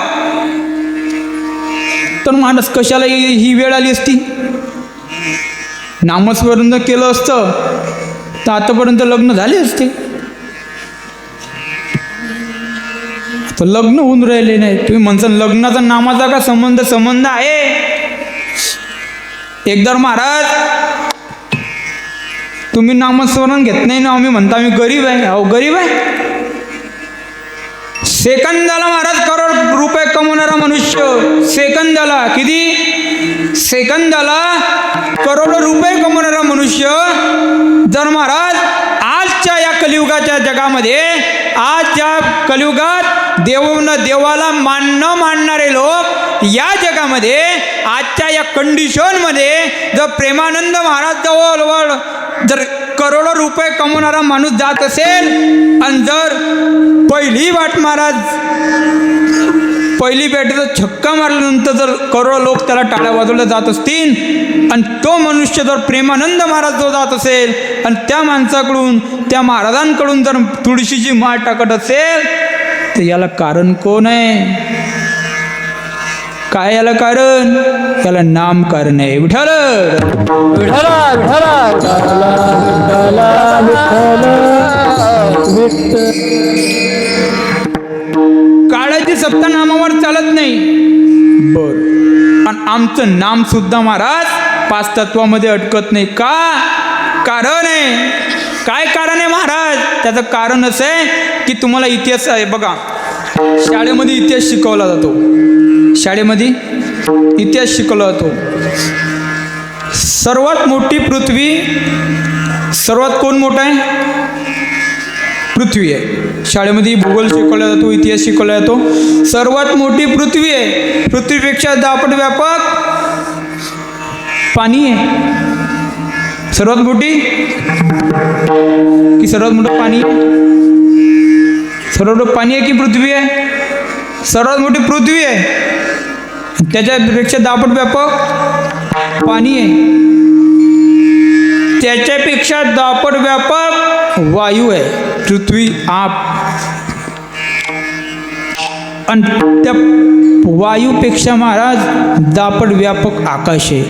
तर महाराज कशाला ही वेळ आली असती? नामस्मरण केलं असतं तर आतापर्यंत लग्न झाले असते. तर लग्न होऊन राहिले नाही. तुम्ही म्हणता लग्नाचा नामाचा का संबंध आहे? एकदा महाराज तुम्ही नामस्मरण घेत नाही ना, आम्ही म्हणता आम्ही गरीब आहे. अहो गरीब आहे? सेकंदाला महाराज करोड रुपये कमवणारा मनुष्य, सेकंदाला किती? सेकंदाला करोड रुपये कमवणारा मनुष्य जर महाराज आजच्या या कलियुगाच्या जगामध्ये, आजच्या कलियुगात देवाला न मानणारे लोक या जगामध्ये आजच्या या कंडिशनमध्ये जर प्रेमानंद महाराज जवळ जर करोडो रुपये कमवणारा माणूस जात असेल आणि जर पहिली भेटीचा छक्का मारल्यानंतर जर करोडो लोक त्याला टाळ्या वाजवल्या जात असतील आणि तो मनुष्य जर प्रेमानंद महाराज जो जात असेल आणि त्या माणसाकडून, त्या महाराजांकडून जर तुळशीची माळ टाकत असेल तर याला कारण कोण आहे? काय याला कारण? याला नाम कारण आहे. विठ्ठल विठ्ठला विठ्ठला विठ्ठला विठ्ठल काळाची सत्ता नामावर चालत नाही. बर, आणि आमचं नाम सुद्धा महाराज पाच तत्वामध्ये अटकत नाही. का? कारण आहे. काय कारण आहे महाराज? त्याचं कारण असं आहे की तुम्हाला इतिहास आहे बघा, शाळेमध्ये इतिहास शिकवला जातो. शाळेमध्ये इतिहास शिकवला जातो. सर्वात मोठी पृथ्वी, सर्वात कोण मोठा आहे? पृथ्वी आहे. शाळेमध्ये भूगोल शिकवला जातो, इतिहास शिकवला जातो. सर्वात मोठी पृथ्वी आहे. पृथ्वीपेक्षा 10 पट व्यापक पाणी आहे. सर्वात मोठी की सर्वात मोठं पाणी आहे? सर्वात मोठं पाणी आहे की पृथ्वी आहे? सर्वात मोठी पृथ्वी आहे. त्याच्यापेक्षा 10 पट व्यापक पाणी आहे. त्याच्यापेक्षा 10 पट व्यापक वायू आहे. पृथ्वी आप, आणि त्या वायूपेक्षा महाराज 10 पट व्यापक आकाश आहे.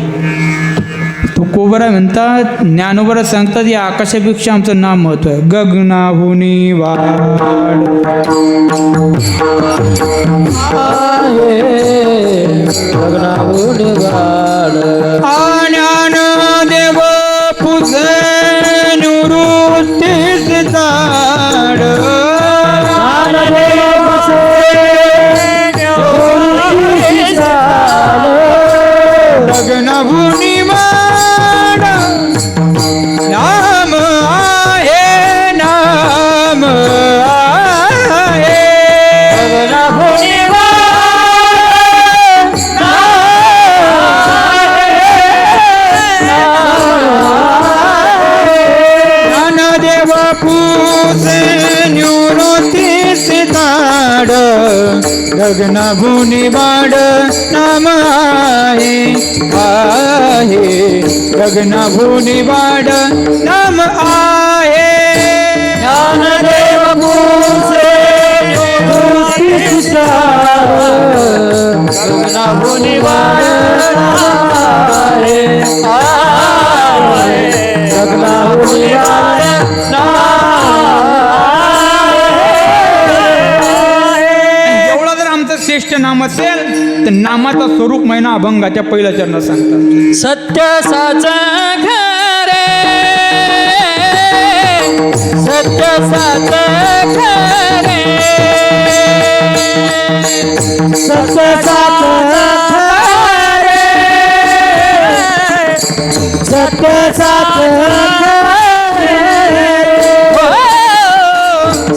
तुकोबरा म्हणतात, ज्ञानोबरा सांगतात, या आकाशापेक्षा आमचं नाम महत्व आहे. गगनाभुनी वाढ ज्ञान देव पुजे निवृत्तीस झाड. गगनाभुनी वाढ नाम आहे, नाम आहे. गगनाभुनी ज्ञानदेव पूजे निवृत्तीस झाड. गगनाभुनी वाढ नाम आहे, आहे. गगनाभुनी वाढ नाम आहे. ज्ञानदेव पूजे निवृत्तीस झाड. गगनाभुनी वाढ आहे, आहे. गगनाभुनी वाढ श्रेष्ठ नाम असेल तर नामाचा स्वरूप महिना अभंगाच्या पहिल्या चरणात सांगतात. सत्य साचा खरे, सत्य साचा खरे, सत्य साचा खरे, सत्य साचा खरे,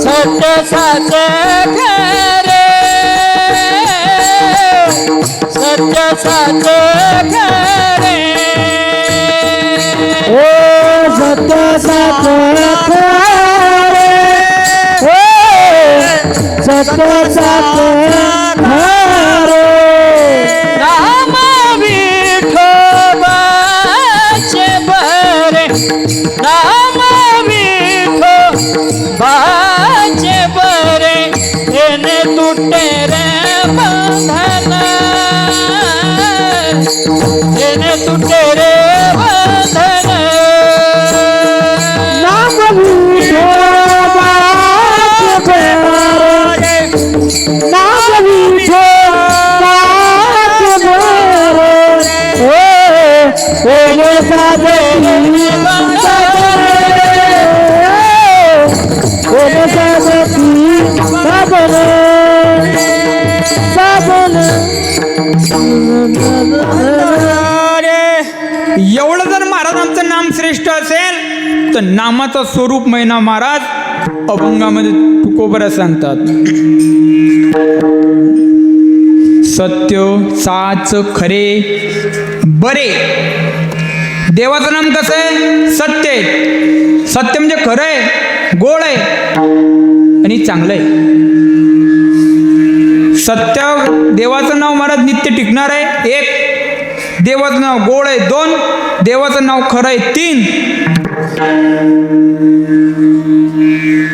सत्य साचा खरे, सत्य साच खरे. ओ सत्य साच खरे, ओ सत्य साच खरे. नाम विठोबाचे बरे, नाम विठोबाचे बरे. येणे तुटे रे बंधन, येणे तुटे रे बंधन. नाम विठोबाचे बरे, नाम विठोबाचे बरे. येणे साधे एवढं जर महाराज आमचं नाम श्रेष्ठ असेल तर नामाचा स्वरूप महिना महाराज अभंगामध्ये तुकोबरा सांगतात. सत्य साच खरे बरे. देवाचं नाम कसं आहे? सत्य आहे. सत्य म्हणजे खरं आहे, गोड आहे आणि चांगलं आहे. सत्य देवाचं नाव महाराज नित्य टिकणार आहे. 1, देवाचं नाव गोड आहे. 2, देवाचं नाव खरं आहे. 3,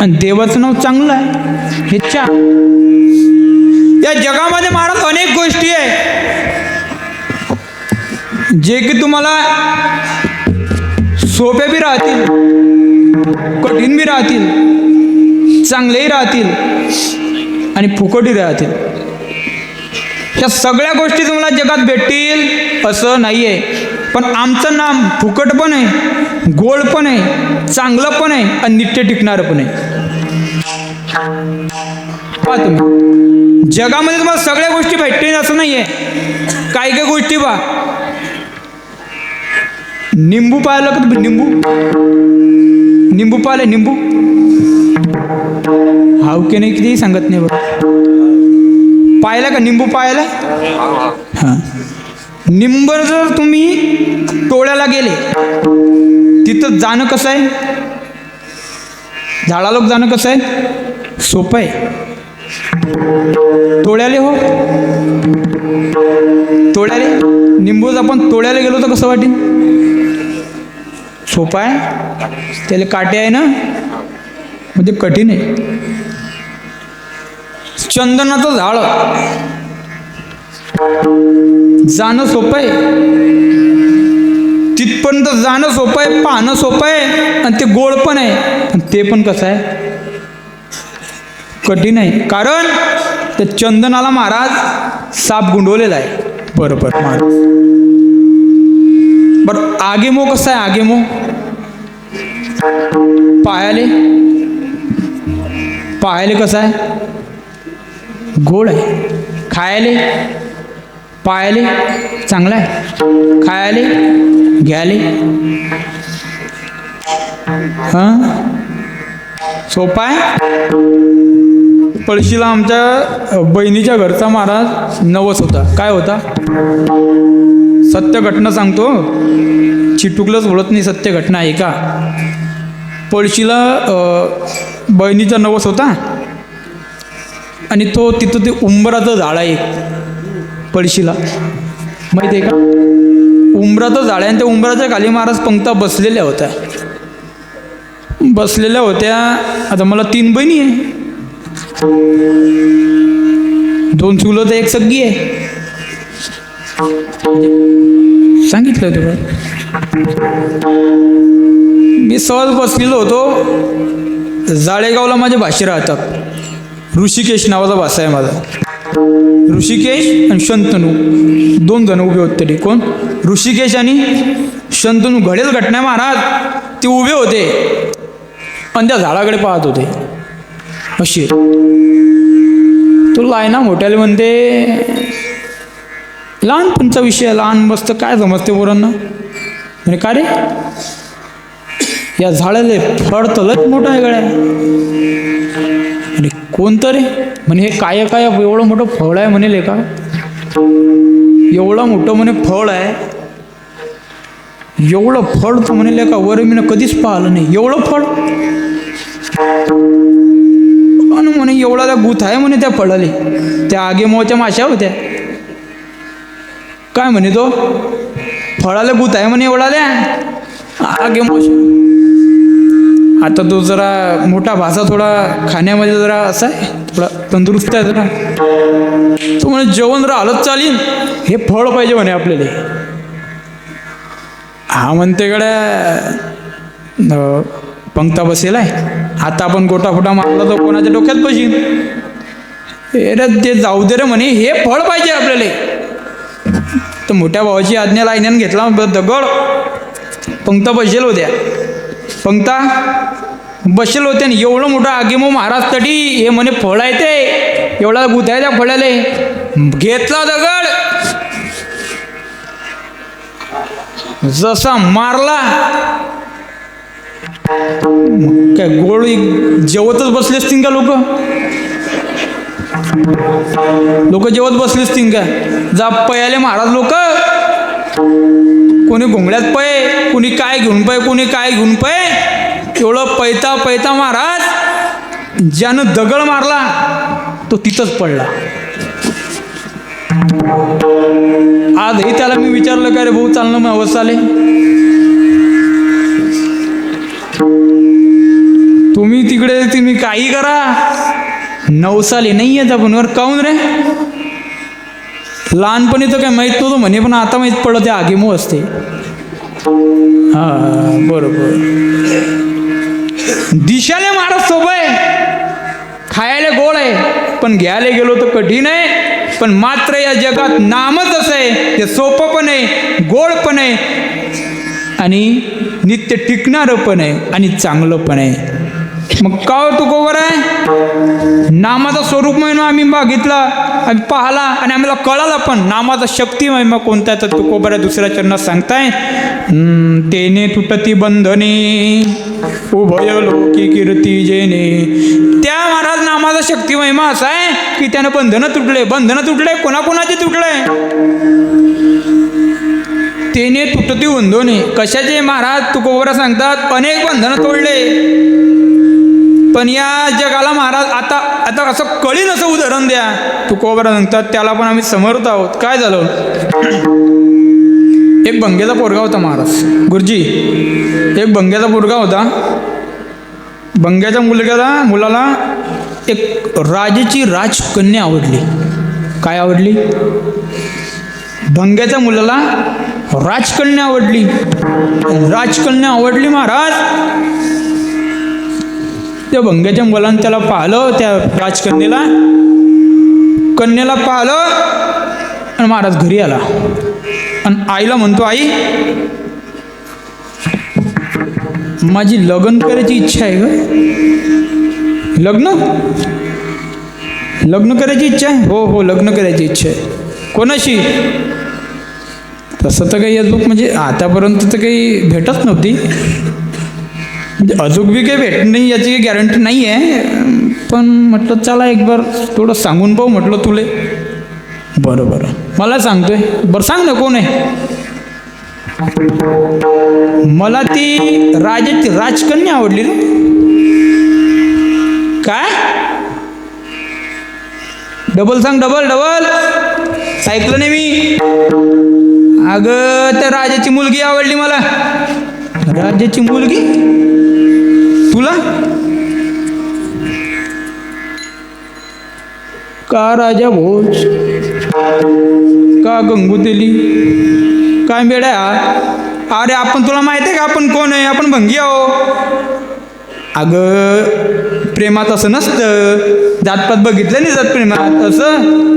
आणि देवाचं नाव चांगलं आहे. हे 4. या जगामध्ये महाराज अनेक गोष्टी आहे, जे की तुम्हाला सोपे बी राहतील, कठीण बी राहतील, चांगलेही राहतील आणि फुकटही राहतील. ह्या सगळ्या गोष्टी तुम्हाला जगात भेटतील असं नाही आहे. पण आमचं नाम फुकट पण आहे, गोड पण आहे, चांगलं पण आहे आणि नित्य टिकणारं पण आहे. पहा तुम्ही, जगामध्ये तुम्हाला सगळ्या गोष्टी भेटतील असं नाही आहे. काही काही गोष्टी पहा, निंबू पाहिलं का तुम्ही? निंबू पाहिले? निंबू हाव की नाही किती सांगत नाही बरं. पाहिलं का निंबू? पाहिलं? हां. निंब जर तुम्ही टोळ्याला गेले, तिथं जाणं कसं आहे? झाडाला जाणं कसं आहे? सोपं आहे. तोड्याले हो, तोड्याले निंबूच आपण तोड्याला गेलो तर कसं वाटेल? सोपं आहे. त्याला काटे आहे ना, म्हणजे कठीण आहे. चंदनाचं झाड जाणं सोपं आहे, तिथपर्यंत जाणं सोपं आहे, पाहणं सोपं आहे आणि ते गोड पण आहे. आणि ते पण कसं आहे? कठीण आहे. कारण त्या चंदनाला महाराज साप गुंडवलेला आहे. बरोबर महाराज. बरं आगेमो कसं आहे? आगेमो पाहायले कसं आहे? गोड आहे. खायले पायाले चांगला आहे, खायले घ्यायले हां सोपा आहे. पळशीला आमच्या बहिणीच्या घरचा महाराज नवस होता. काय होता? सत्य घटना सांगतो, चिटुकलंच बोलत नाही, सत्य घटना आहे का. पळशीला बहिणीचा नवस होता आणि तो तिथं ते उंबराचं झाड आहे पळशीला, माहिती आहे का? उंबराचं झाड आहे आणि त्या उंबराच्या खाली महाराज पंक्ता बसलेल्या होत्या. आता मला 3 बहिणी आहे, 2 चुलत, 1 सग्गी आहे. सांगितलं होतं मी सहज बसलेलो होतो. जाळेगावला माझे भाषे राहतात. ऋषिकेश नावाचा भाषा आहे माझा. ऋषिकेश आणि शंतनू 2 जण उभे होते तरी. कोण? ऋषिकेश आणि शंतनू. घडेल घटना महाराज, ते उभे होते आणि त्या झाडाकडे पाहत होते अशी. तुला आहे ना मोठ्याला म्हणते, लहानपणचा विषय, लहान मस्त काय समजते पोरांना. म्हणजे का रे, या झाडाले फळ तर लय मोठं आहे गड्या. आणि कोणतं रे? म्हणे हे काय काय एवढं मोठं फळ आहे म्हणे का, एवढं मोठं म्हणे फळ आहे. एवढं फळ तर म्हणे का, वर मी कधीच पाहिलं नाही एवढं फळ. आणि म्हणे एवढा त्या गुथ आहे म्हणे त्या फळाले. त्या आगेमोच्या माश्या होत्या. काय म्हणे तो? फळाला गुथ आहे म्हणे एवढाल्या आगेमोच्या. आता तो जरा मोठा भाषा, थोडा खाण्यामध्ये जरा असा आहे, थोडा तंदुरुस्त आहे जरा. तो म्हणे जेवण जरा हालत चालीन, हे फळ पाहिजे म्हणे आपल्याला. हा म्हणते गड्या पंक्ता बसेल आहे, आता आपण गोटा फुटा मारला तर कोणाच्या डोक्यात बसीन. रे ते जाऊ दे रे म्हणे, हे फळ पाहिजे आपल्याला. तर मोठ्या भावाची आज्ञा लाईन्यानं घेतला दगड. पंक्ता बसेल होत्या, पंक्ता बसेल होत्या आणि एवढं मोठं आगेमो महाराज तटी. हे म्हणे फळ आहे, ते एवढा गुथ आहे त्या फळाले. घेतला दगड, जसा मारला काय गोळ जेवतच बसले असतील का लोक जेवत बसले असतील का. जा पयाले महाराज लोक, कोणी घोंगड्यात पय, कोणी काय घेऊन पय, कोणी काय घेऊन पय. एवढं पैता पैता महाराज ज्यानं दगड मारला तो तिथंच पडला. आजही त्याला मी विचारलं का रे भाऊ चालणं मग अवस्था आले. तुम्ही काही करा, 9 साली नाही येत आपण वर. काऊन रे? लहानपणी तर काय माहीत नव्हतं म्हणे, पण आता माहीत पडलं ते आगीमो असते. हां बरोबर. दिशाले महाराज सोपं आहे, खायला गोड आहे, पण घ्यायला गेलो तर कठीण आहे. पण मात्र या जगात नामच असं आहे, ते सोपं पण आहे, गोड पण आहे आणि नित्य टिकणारं पण आहे आणि चांगलं पण आहे. मग का तुकोबर आहे? नामाचा स्वरूप महिमा आम्ही बघितला, आम्ही पाहिला आणि आम्हाला कळाला पण नामाचा शक्ती महिमा कोणता आहे तर तुकोबर आहे. दुसऱ्या चरणात सांगताय, तेने तुटती बंधने उभय लोकी कीर्ती जेने. त्या महाराज नामाचा शक्ती महिमा असा आहे की त्यानं बंधनं तुटले. कोणाकोणाचे तुटले? तेने तुटती बंधने. कशाचे महाराज तुकोबरा सांगतात, अनेक बंधनं तोडले. पण या जगाला महाराज आता असं कळीन असं उदाहरण द्या. तुकोबरा सांगतात त्याला पण आम्ही समर्थ आहोत. काय झालं? एक बंग्याचा पोरगा होता महाराज गुरुजी. एक बंग्याचा पोरगा होता. बंग्याच्या मुलाला एक राजाची राजकन्या आवडली. काय आवडली? भंग्याच्या मुलाला राजकन्या आवडली. राजकन्या आवडली महाराज. त्या भंग्याच्या मुलानं त्याला पाहिलं, त्या कन्याला पाहिलं आणि महाराज घरी आला आणि आईला म्हणतो, आई माझी लग्न करायची इच्छा आहे ग. लग्न करायची इच्छा आहे? हो लग्न करायची इच्छा आहे. कोणाशी? तसं तर काही अजून म्हणजे आतापर्यंत तर काही भेटत नव्हती, म्हणजे अजून बी काही भेट नाही याची काही गॅरंटी नाही आहे. पण म्हटलं चला एक बार थोडं सांगून पाहू म्हटलं तुले. बरं मला सांगतोय. बरं सांग ना कोण आहे? मला ती राजाची राजकन्या आवडली रे. काय? डबल सांग, डबल. ऐकलं नाही मी. अगं त्या राजाची मुलगी आवडली मला. राजाची मुलगी तुला? का राजा भोज, का गंगूतेली, काय बेड्या? अरे आपण तुला माहिती आहे का आपण कोण आहे? आपण भंगी आहो. अगं प्रेमात असं नसतं, जातपात बघितलं नाही जात प्रेमात. असं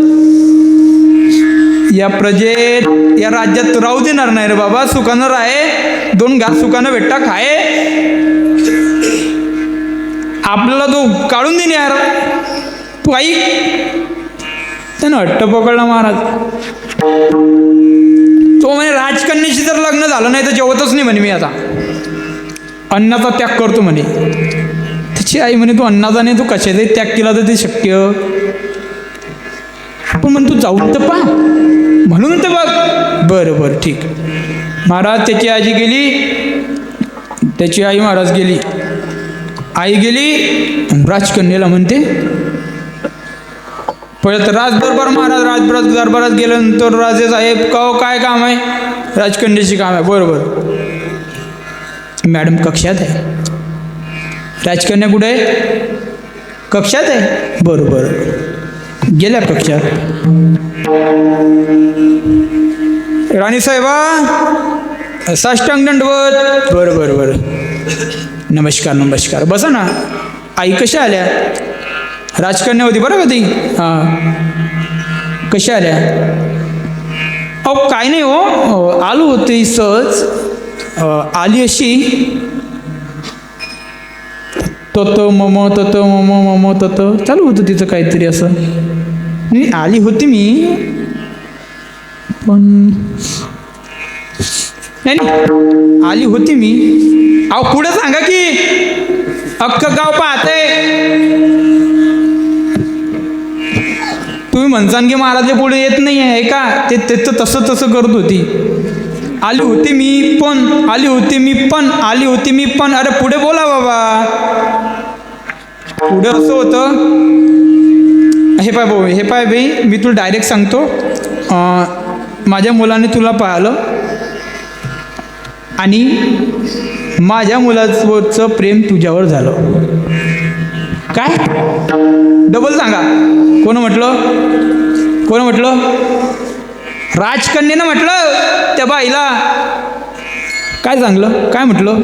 या प्रजेत या राज्यात राहू देणार नाही रे बाबा. सुखानं राहे, 2 घास सुखानं भेटता खाये. आपल्याला तो काढून देईन यार. तू ऐक. त्यानं हट्ट पकडला महाराज. तो म्हणे राजकन्याशी जर लग्न झालं नाही तर जेवतच नाही म्हणे मी आता. अन्नाचा त्याग करतो म्हणे. त्याची आई म्हणे तू अन्नाचा नाही, तू कशाचाही त्याग केला तर ते शक्य. पण म्हण तू जाऊन तर पहा म्हणून तर बघ. बरं ठीक. महाराज त्याची आजी गेली, त्याची आई महाराज गेली. आई गेली राजकन्याला म्हणते, पहिलं तर राजदरबार महाराज दरबारात गेल्यानंतर राजे साहेब काय काम आहे? राजकन्याची काम आहे. बरोबर. मॅडम कक्षात आहे. राजकन्या कुठे आहे? कक्षात आहे. बरोबर. गेल्या कक्षात. राणी साहेबा साष्टांग दंडवत. बरं. नमस्कार. बसा ना. आई कशा आल्या? राजकन्या होती बरं का ती. हां कशा आल्या? अहो काय नाही हो, आलो होते सहज. आली अशी तत मम चालू होतं तिचं काहीतरी असं. नाही आली होती मी, पण नाही आली होती मी. अहो पुढे सांगा की अख्खं गाव पाहतंय. तुम्ही म्हणसान की महाराजच्या पुढे येत नाही आहे का? ते त्याचं तसं करत होती. आली होती मी पण. अरे पुढे बोला बाबा. पुढे असं होतं. हे पाय बाई, मी तुला डायरेक्ट सांगतो. माझ्या मुलाने तुला पाहिलं आणि माझ्या मुलाचं प्रेम तुझ्यावर झालं. काय? डबल सांगा. कोण म्हटलं? राजकन्येनं म्हटलं त्या बाईला, काय सांगलं, काय म्हटलं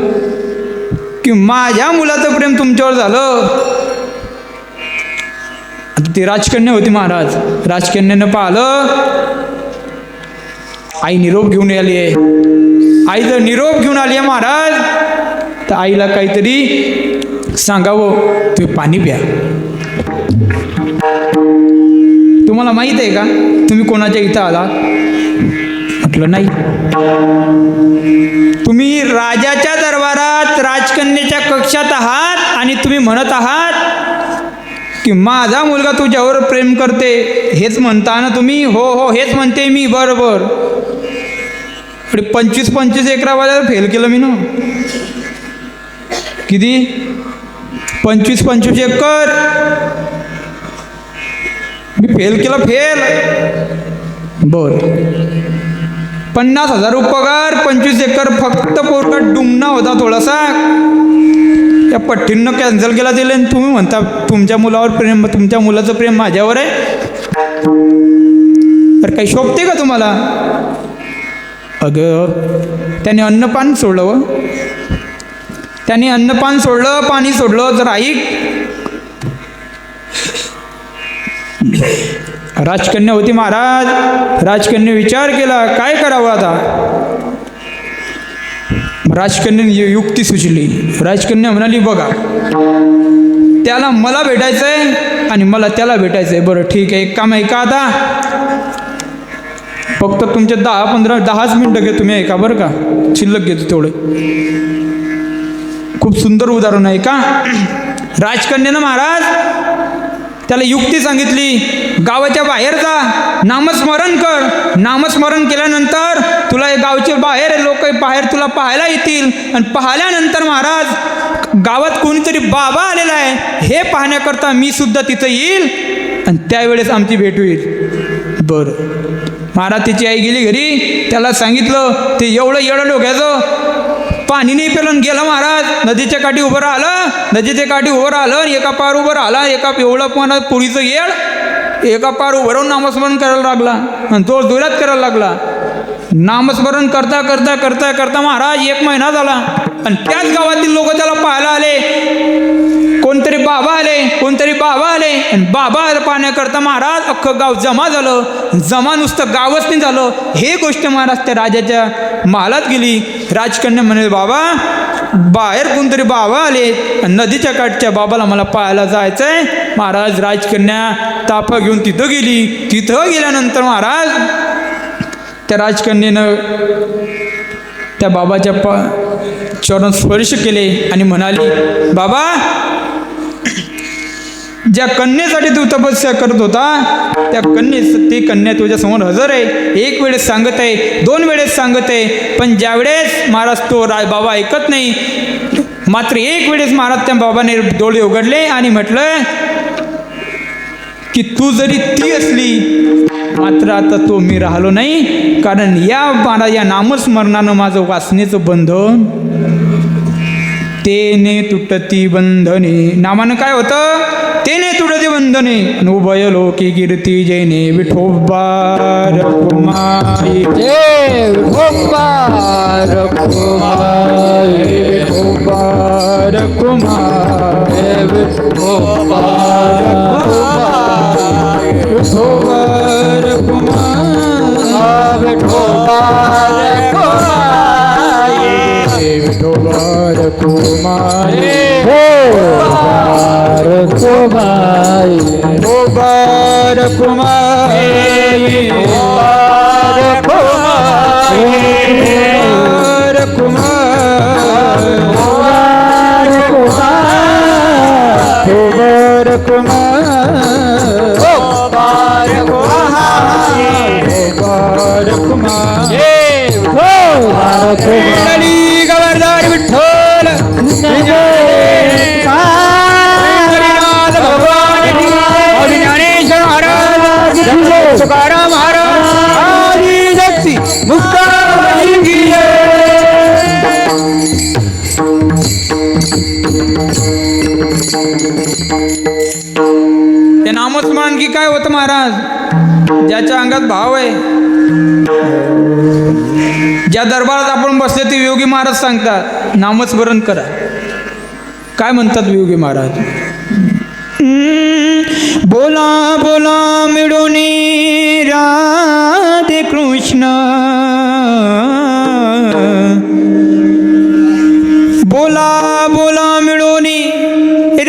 की माझ्या मुलाचं प्रेम तुमच्यावर झालं. आता ती राजकन्या होती महाराज. राजकन्यानं पाहिलं आई निरोप घेऊन आली आहे. आई जर निरोप घेऊन आली आहे महाराज, तर आईला काहीतरी सांगावं. तुम्ही पाणी प्या. तुम्हाला माहीत आहे का तुम्ही कोणाच्या इथं आलात? म्हटलं नाही. तुम्ही राजाच्या दरबारात राजकन्याच्या कक्षात आहात आणि तुम्ही म्हणत आहात की माझा मुलगा तुझ्यावर प्रेम करते. हेच म्हणता ना तुम्ही? हो हो हेच म्हणते मी. बरोबर. 25 एकरावाला फेल केलं मी ना. किती? 25 एकर मी फेल केलं. फेल. बर. 50,000 पगार, 25 एकर. फक्त पोरका डुमना होता थोडासा. या पट्टीनं कॅन्सल केला दिले. तुम्ही म्हणता तुमच्या मुलावर प्रेम, तुमच्या मुलाचं प्रेम माझ्यावर आहे. तर काही शोभते का तुम्हाला? अगं त्याने अन्नपान सोडलं व. त्याने अन्नपान सोडलं, पाणी सोडलं. जर ऐक, राजकन्या होती महाराज. राजकन्या विचार केला काय करावं आता. राजकन्याने युक्ती सुचली. राजकन्या म्हणाली बघा, त्याला मला भेटायचंय आणि मला त्याला भेटायचंय. बरं ठीक आहे, एक काम आहे का आता, फक्त तुमचे 10 मिनटं घे तुम्ही ऐका बरं का. शिल्लक घेतो तेवढे. खूप सुंदर उदाहरण आहे का. राजकन्यानं महाराज त्याला युक्ती सांगितली. गावाच्या बाहेर जा, नामस्मरण कर. नामस्मरण केल्यानंतर तुला गावचे बाहेर लोक बाहेर तुला पाहायला येतील. आणि पाहिल्यानंतर महाराज गावात कोणीतरी बाबा आलेला आहे हे पाहण्याकरता मी सुद्धा तिथं येईल आणि त्यावेळेस आमची भेट होईल. बरं. महाराज तिची आई गेली घरी. त्याला सांगितलं. ते एवढं येडं डोक्याचं. पाणी नाही पेलं गेलं महाराज. नदीच्या काठी उभं राहिलं. नदीच्या काठी उभं राहिलं. एका पार उभं राहिला. एका एवढं पण पुरीचं येळ. एका पार उभं राहून नामस्मरण करायला लागला आणि तो जोरात करायला लागला. नामस्मरण करता करता करता करता महाराज 1 महिना झाला आणि त्याच गावातील लोक त्याला पाहायला आले. कोणतरी बाबा आले, कोणतरी बाबा आले आणि बाबा पाहण्याकरता महाराज अख्खं गाव जमा झालं. जमा नुसतं गावच नाही झालं. हे गोष्ट महाराज त्या राजाच्या महालात गेली. राजकन्या म्हणे बाबा बाहेर कोणतरी बाबा आले आणि नदीच्या काठच्या बाबाला मला पाहायला जायचंय. महाराज राजकन्या ताफा घेऊन तिथं गेली. तिथं गेल्यानंतर महाराज त्या राजकन्येनं त्या बाबाच्या चरण स्पर्श केले आणि म्हणाली बाबा ज्या कन्येसाठी तू तपस्या करत होता त्या ती कन्या तुझ्यासमोर हजर आहे. 1 वेळेस सांगत आहे, 2 वेळेस सांगत आहे. पण ज्यावेळेस महाराज तो बाबा ऐकत नाही. मात्र 1 वेळेस महाराज त्या बाबाने डोळे उघडले आणि म्हटलं की तू जरी ती असली मात्र आता तो मी राहिलो नाही. कारण या नामस्मरणानं माझं वासनेचं बंधन तेने तुटती बंधने. नामानं काय होतं? तेने तुटती बंधने. उभय लोकी कीर्ती जैने विठोबार कुमारी. विठोबार कुमारी. विठोबार कुमारी. विठोबार कुमारी. विठोबार कुमारी. विठोबार कुमारी. विठोबार कुमारी. विठोबार कुमारी. विठोबार कुमारी. विठोबार कुमारी. विठोबार कुमारी. विठोबार कुमारी. विठोबार कुमारी. गवर्नर विठ्ठल ज्ञानेश्वर महाराज तुकाराम महाराज आदि शक्ती मुक्ताबाई की ते नामस्मरण की काय होतं महाराज? ज्याच्या अंगात भाव आहे ज्या दरबारात आपण बसले ते योगी महाराज सांगतात नामस्मरण करा. काय म्हणतात योगी महाराज? बोला बोला मिळून राधे कृष्ण, बोला बोला मिळून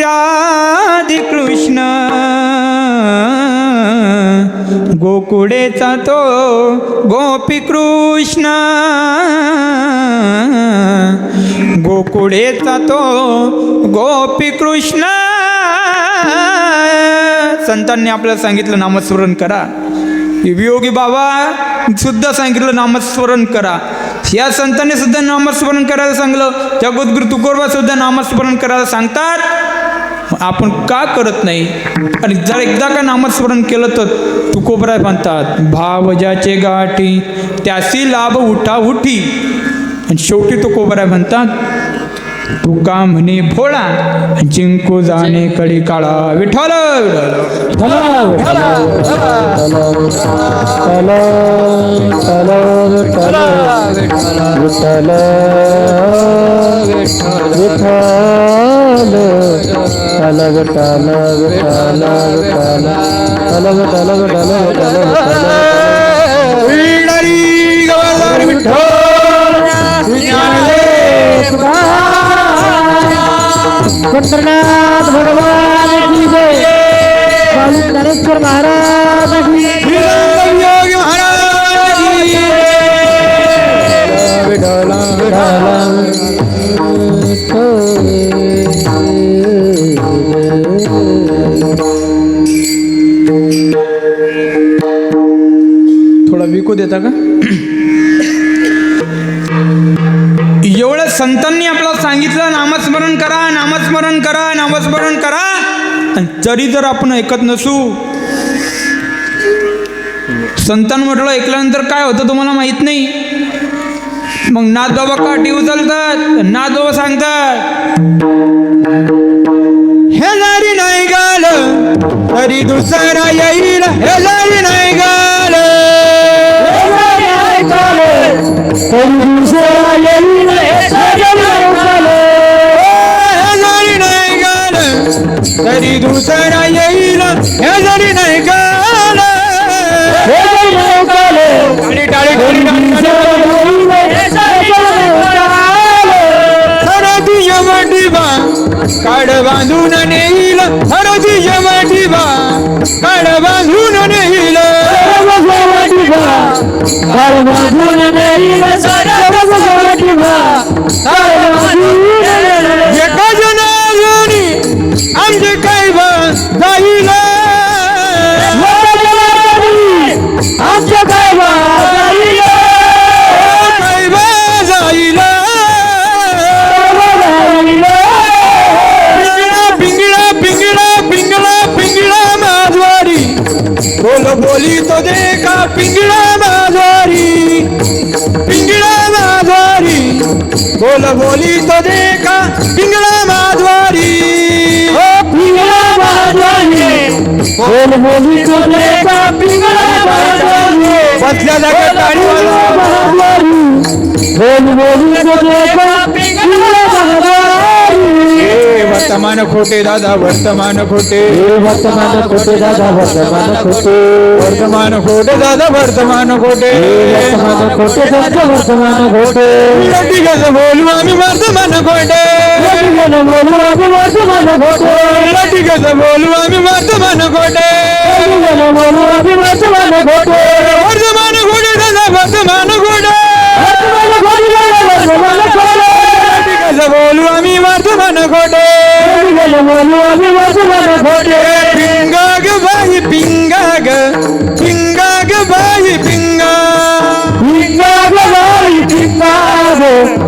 राधे कृष्ण, गोकुळेचा तो गोपी कृष्ण, गोकुळेचा तो गोपी कृष्ण. संतांनी आपल्याला सांगितलं नामस्मरण करा. वियोगी बाबा सुद्धा सांगितलं नामस्मरण करा. या संतांनी सुद्धा नामस्मरण करायला सांगलं. जगद्गुरु तुकोबा सुद्धा नामस्मरण करायला सांगतात. आपण का करत नाही? आणि जर एकदा का नामस्मरण केलं तर तुकोबराय म्हणतात भाव ज्याचे गाठी त्यासी लाभ उठा उठी. आणि शेवटी तुकोबराय म्हणतात तुका म्हणे भोळा जिंकू जाणे कळी काळा. विठ्ठल पंढरनाथ भगवान की जय. स्वामी ज्ञानेश्वर महाराज की योगी महाराज थोडा विकू देता का? एवढं संतांनी आपल्याला सांगितलं नामस्मरण करा, नामस्मरण करा, नामस्मरण करा. आणि तरी जर आपण ऐकत नसू, संतान म्हटलं ऐकल्यानंतर काय होतं तुम्हाला माहित नाही. मग नाथबाबा काठी उचलतात, नाथबाबा सांगतात हे जरी नाही गाल तरी दुसरा येईल, हे जरी नाही गाल तरी दुसरा येईल, हे जरी नाही गाल हरती यमटिबा काड बांधून नेईल, हरती यमटिबा काड बांधून नेईल, एका जनाजोनी आमचे काय जाईल, आमच्या काय जाईल. पिंगळा पिंगळा पिंगळा पिंगळा माधवारी बोल बोली तो देखा. पिंगळा माधवारी, पिंगळा माधवारी बोल बोली तो देखा. पिंगळा माधवारी, पिंगळा माधवारी बोल बोली तो देखा. पिंगळा माधवारी बसल्या जागा टाळी बोल बोली तो देखा. पिंगळा माधवारी वर्तमान खोटे दादा वर्तमान खोटे, वर्तमान खोटे दादा वर्तमान खोटे, वर्तमान खोटे दादा वर्तमान खोटे, वर्तमान खोटे दादा वर्तमान खोटे. लटिकस बोलू आम्ही वर्तमान खोटे, बोलू आम्ही वर्तमान खोटे, लटिकस बोलू आम्ही वर्तमान खोटे, बोलू आम्ही वर्तमान खोटे, वर्तमान खोटे दादा वर्तमान खोटे, लटिकस बोलू आम्ही वर्तमान खोटे, बोलू आम्ही वर्तमान खोटे. पिंगा ग बाई पिंगा ग, पिंगा ग बाई पिंगा, पिंगा ग बाई पिंगा ग,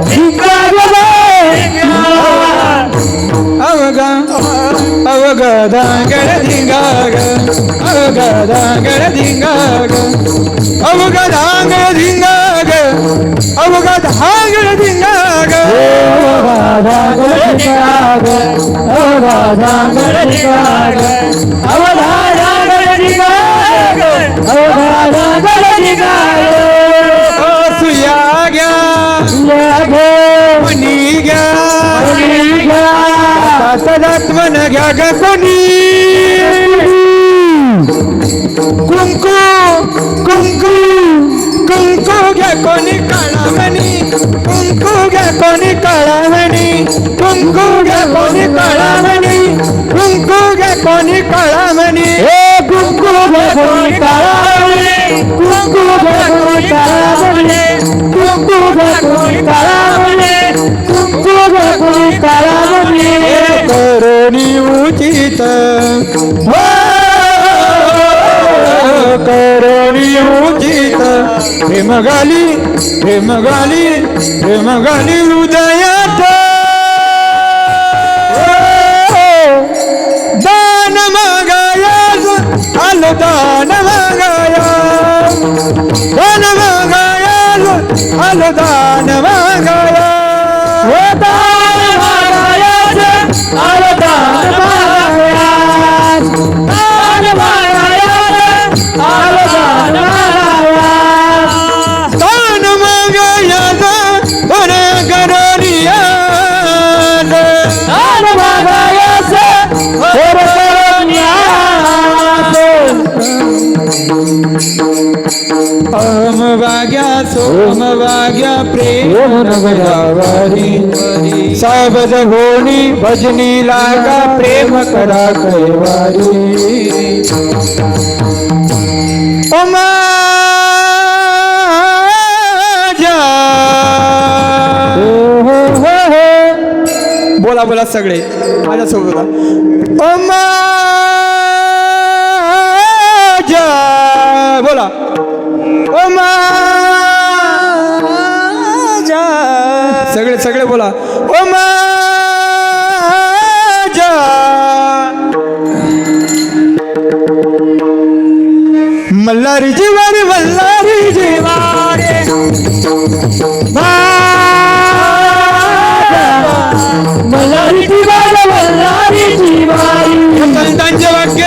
पिंगा ग बाई अवगा अवगा दांगड धिंगा ग, अवगा दांगड धिंगा ग, अवगा दांगड धिंगा ग, अवगा दांगड धिंगा ग. अवघा सदात्मन घ्या ग कोणी कुंकू कुंकू कुंकू घ्या कोणी काळामणी कुंकू घ्या कोणी काळामणी कुंकू घ्या कोणी काळामणी कुंकू घ्या कोणी काळामणी हे कुंकू घ्या कोणी काळामणी कुंकू घ्या कोणी काळामणी कुंकू घ्या कोणी काळामणी कुंकू घ्या कोणी काळामणी करुणी उचित हो करुणी उचित प्रेम गाली हृदयात दान मागायास आलो दान मागायास आलो दान मागाया हो दान मागायास आलो दान मागायास दान मागायास आलो दान मागायास दान मागायास बरे करोनियास दान मागायास बरे करोनियास अहम वाग्या सोम वाग्या प्रेम नगरावारी साबद होणी भजनी लागा प्रेम करा कैवारी ओ माझ्या बोला बोला सगळे माझ्यासोबत बोला ओ माझ्या बोला ओ माझ्या सगळे सगळे बोला ओ माझ्या मल्हारी जिवारी मल्हारी जिवारे मल्हारी जिवारी मल्हारी जिवारी संतांचे वाक्य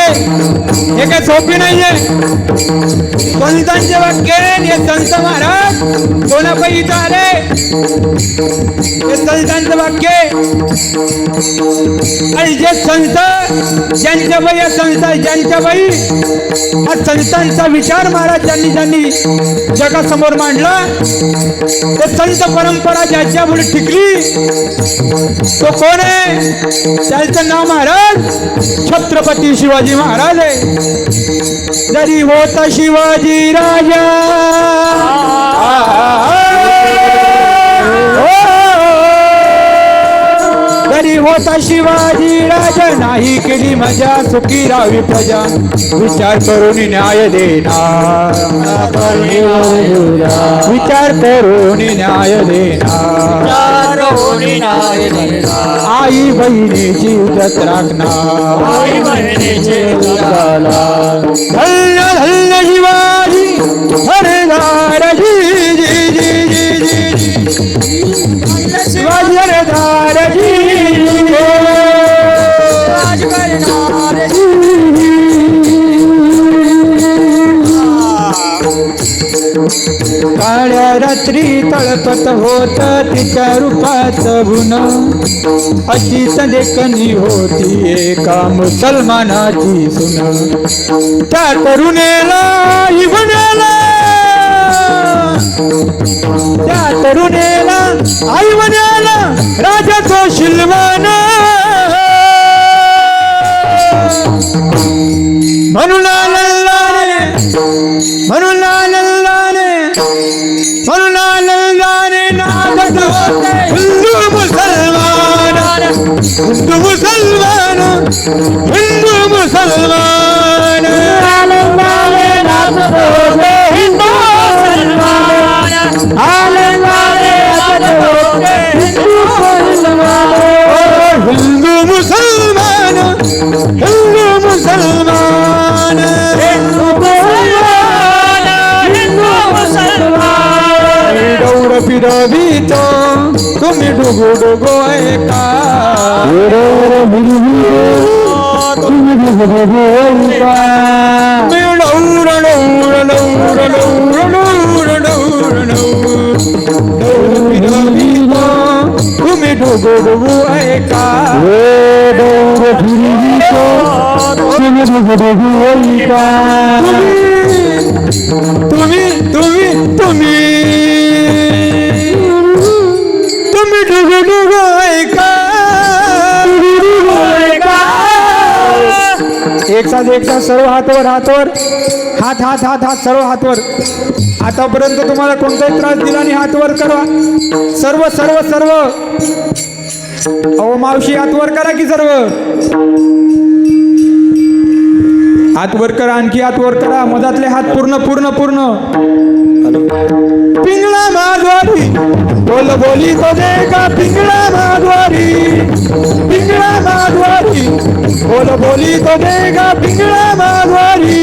हे काय सोपी नाहीये संतांचे वाक्य हे संत महाराज कोणापायी इथं आले हे संतांचं वाक्य आणि जे संत ज्यांच्या बाई या संत ज्यांच्या बाई हा संतांचा विचार महाराज ज्यांनी जगासमोर मांडला ते संत परंपरा ज्याच्या पुढे टिकली तो कोण आहे त्यांचं नाव महाराज छत्रपती शिवाजी महाराज आहे जरी होता शिवाजी राजा जरी होता शिवाजी राजा नाही केली मजा सुखी राहावी प्रजा विचार करून न्याय देणार विचार करून न्याय देणार आई बहिणीची इज्जत राखणार धन्य धन्य शिवाजी हरदार जी जी जी जी जी शिवाजी हरदार जी काळ्या रात्री तळपत होत तिच्या रूपाचं गुण अशीच देखणी होती एका मुसलमानाची सुन त्या तरुणेला इवनेला त्या तरुणेला आई म्हणाला राजा तो शिलवान म्हणून आनंदाने म्हणून आनंदाने म्हणून आनंदाने नाचत होते हिंदू मुसलमान हिंदू मुसलमान हिंदू मुसलमान आनंदाने नाचत होते हिंदू मुसलमान आनंदाने नाचत होते हिंदू मुसलमान हिंदू मुसलमान हिंदू मुसलमान हिंदू मुसलमान डौर फिरवितो तुम्ही डुगो डुगो ऐका तुम्ही डौर डौर डौर डौर डौर डौर डौर फिरवितो तुम्ही डुगो डुगो ऐका तुम्ही तुम्ही तुम्ही तुम्ही डुगू डुगू ऐका एक साथ सर्व हातवर हातवर हात हात हात हात सर्व हातवर. आतापर्यंत तुम्हाला कोणताही त्रास दिला नाही, हातवर करा सर्व सर्व सर्व. अहो मावशी हातवर करा की सर्व हातवर करा, आणखी हातवर करा, मधातले हात पूर्ण पूर्ण पूर्ण. पिंगळा माधवारी बोल बोली तो देगा, पिंगळा माधवारी पिंगळा माधवारी बोल बोली तो देगा, पिंगळा माधवारी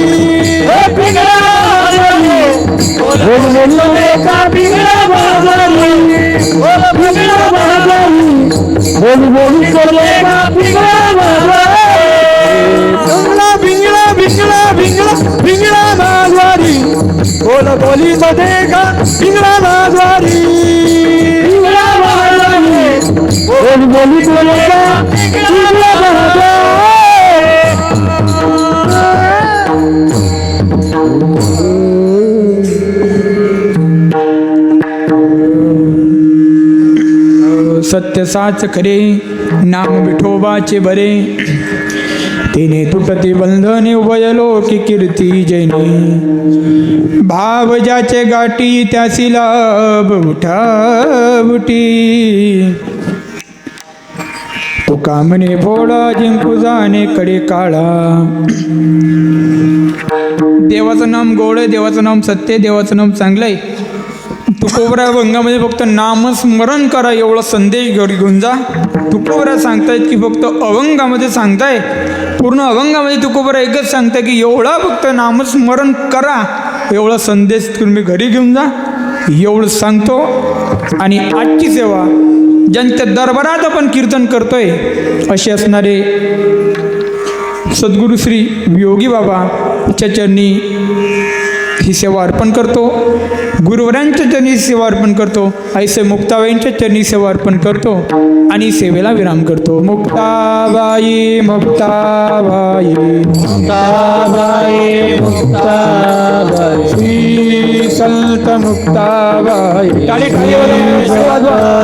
पिंगळा माधवारी बोल बोली तो देगा, पिंगळा माधवारी बोल पिंगळा माधवारी बोल बोली तो देगा, पिंगळा माधवारी. पिंगळा पिंगळा पिंगळा पिंगळा माधवारी बोल बोली तो देगा, पिंगळा माधवारी पिंगळा माधवारी बोल बोली तो देगा, पिंगळा माधवारी. सत्य साच खरे नाम विठोबाचे बरे, तिने तुटती बंधने उभयलो की कीर्ती जैनी. भाव ज्याचे गाठी त्यासी लाभ उठावटी, तो कामने भोळा जिंकू जाणे कडे काळा. देवाचं नाम गोड आहे, देवाचं नाम सत्य, देवाचं नाम चांगलं आहे. तुकोबरा भंगामध्ये फक्त नामस्मरण करा एवढा संदेश घेऊन जा. तुकोबरा सांगतायत की फक्त अभंगामध्ये सांगताय, पूर्ण अभंगामध्ये तुकोबरा एकच सांगताय की एवढा फक्त नामस्मरण करा, एवढा संदेश तुम्ही घरी घेऊन जा एवढं सांगतो. आणि आजची सेवा ज्यांच्या दरबारात आपण कीर्तन करतोय असे असणारे सद्गुरू श्री योगी बाबाच्या चरणी ही सेवा अर्पण करतो. गुरुवरांच्या चरणी सेवा अर्पण करतो. ऐसे मुक्ताबाईंच्या चरणी सेवा अर्पण करतो आणि सेवेला विराम करतो. मुक्ताबाई मुक्ताबाई मुक्ताबाई मुक्ताबाई श्री संत मुक्ताबाई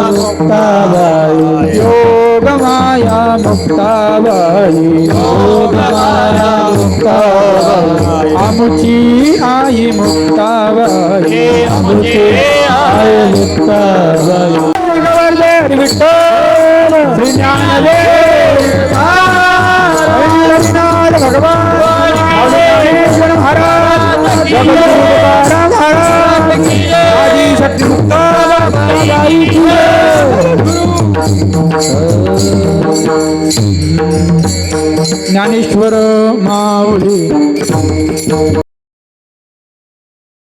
मुक्ताबाई योग माया मुक्ताबाई योगमाया मुक्ताबाई आमची आई मुक्ताबाई आमचे आय मुक्ताबाई विठ्ठल श्री ज्ञानदेव भगवान महाराज तुकाराम महाराज आदी शक्ती मुक्ताबाई ज्ञानेश्वर माऊली.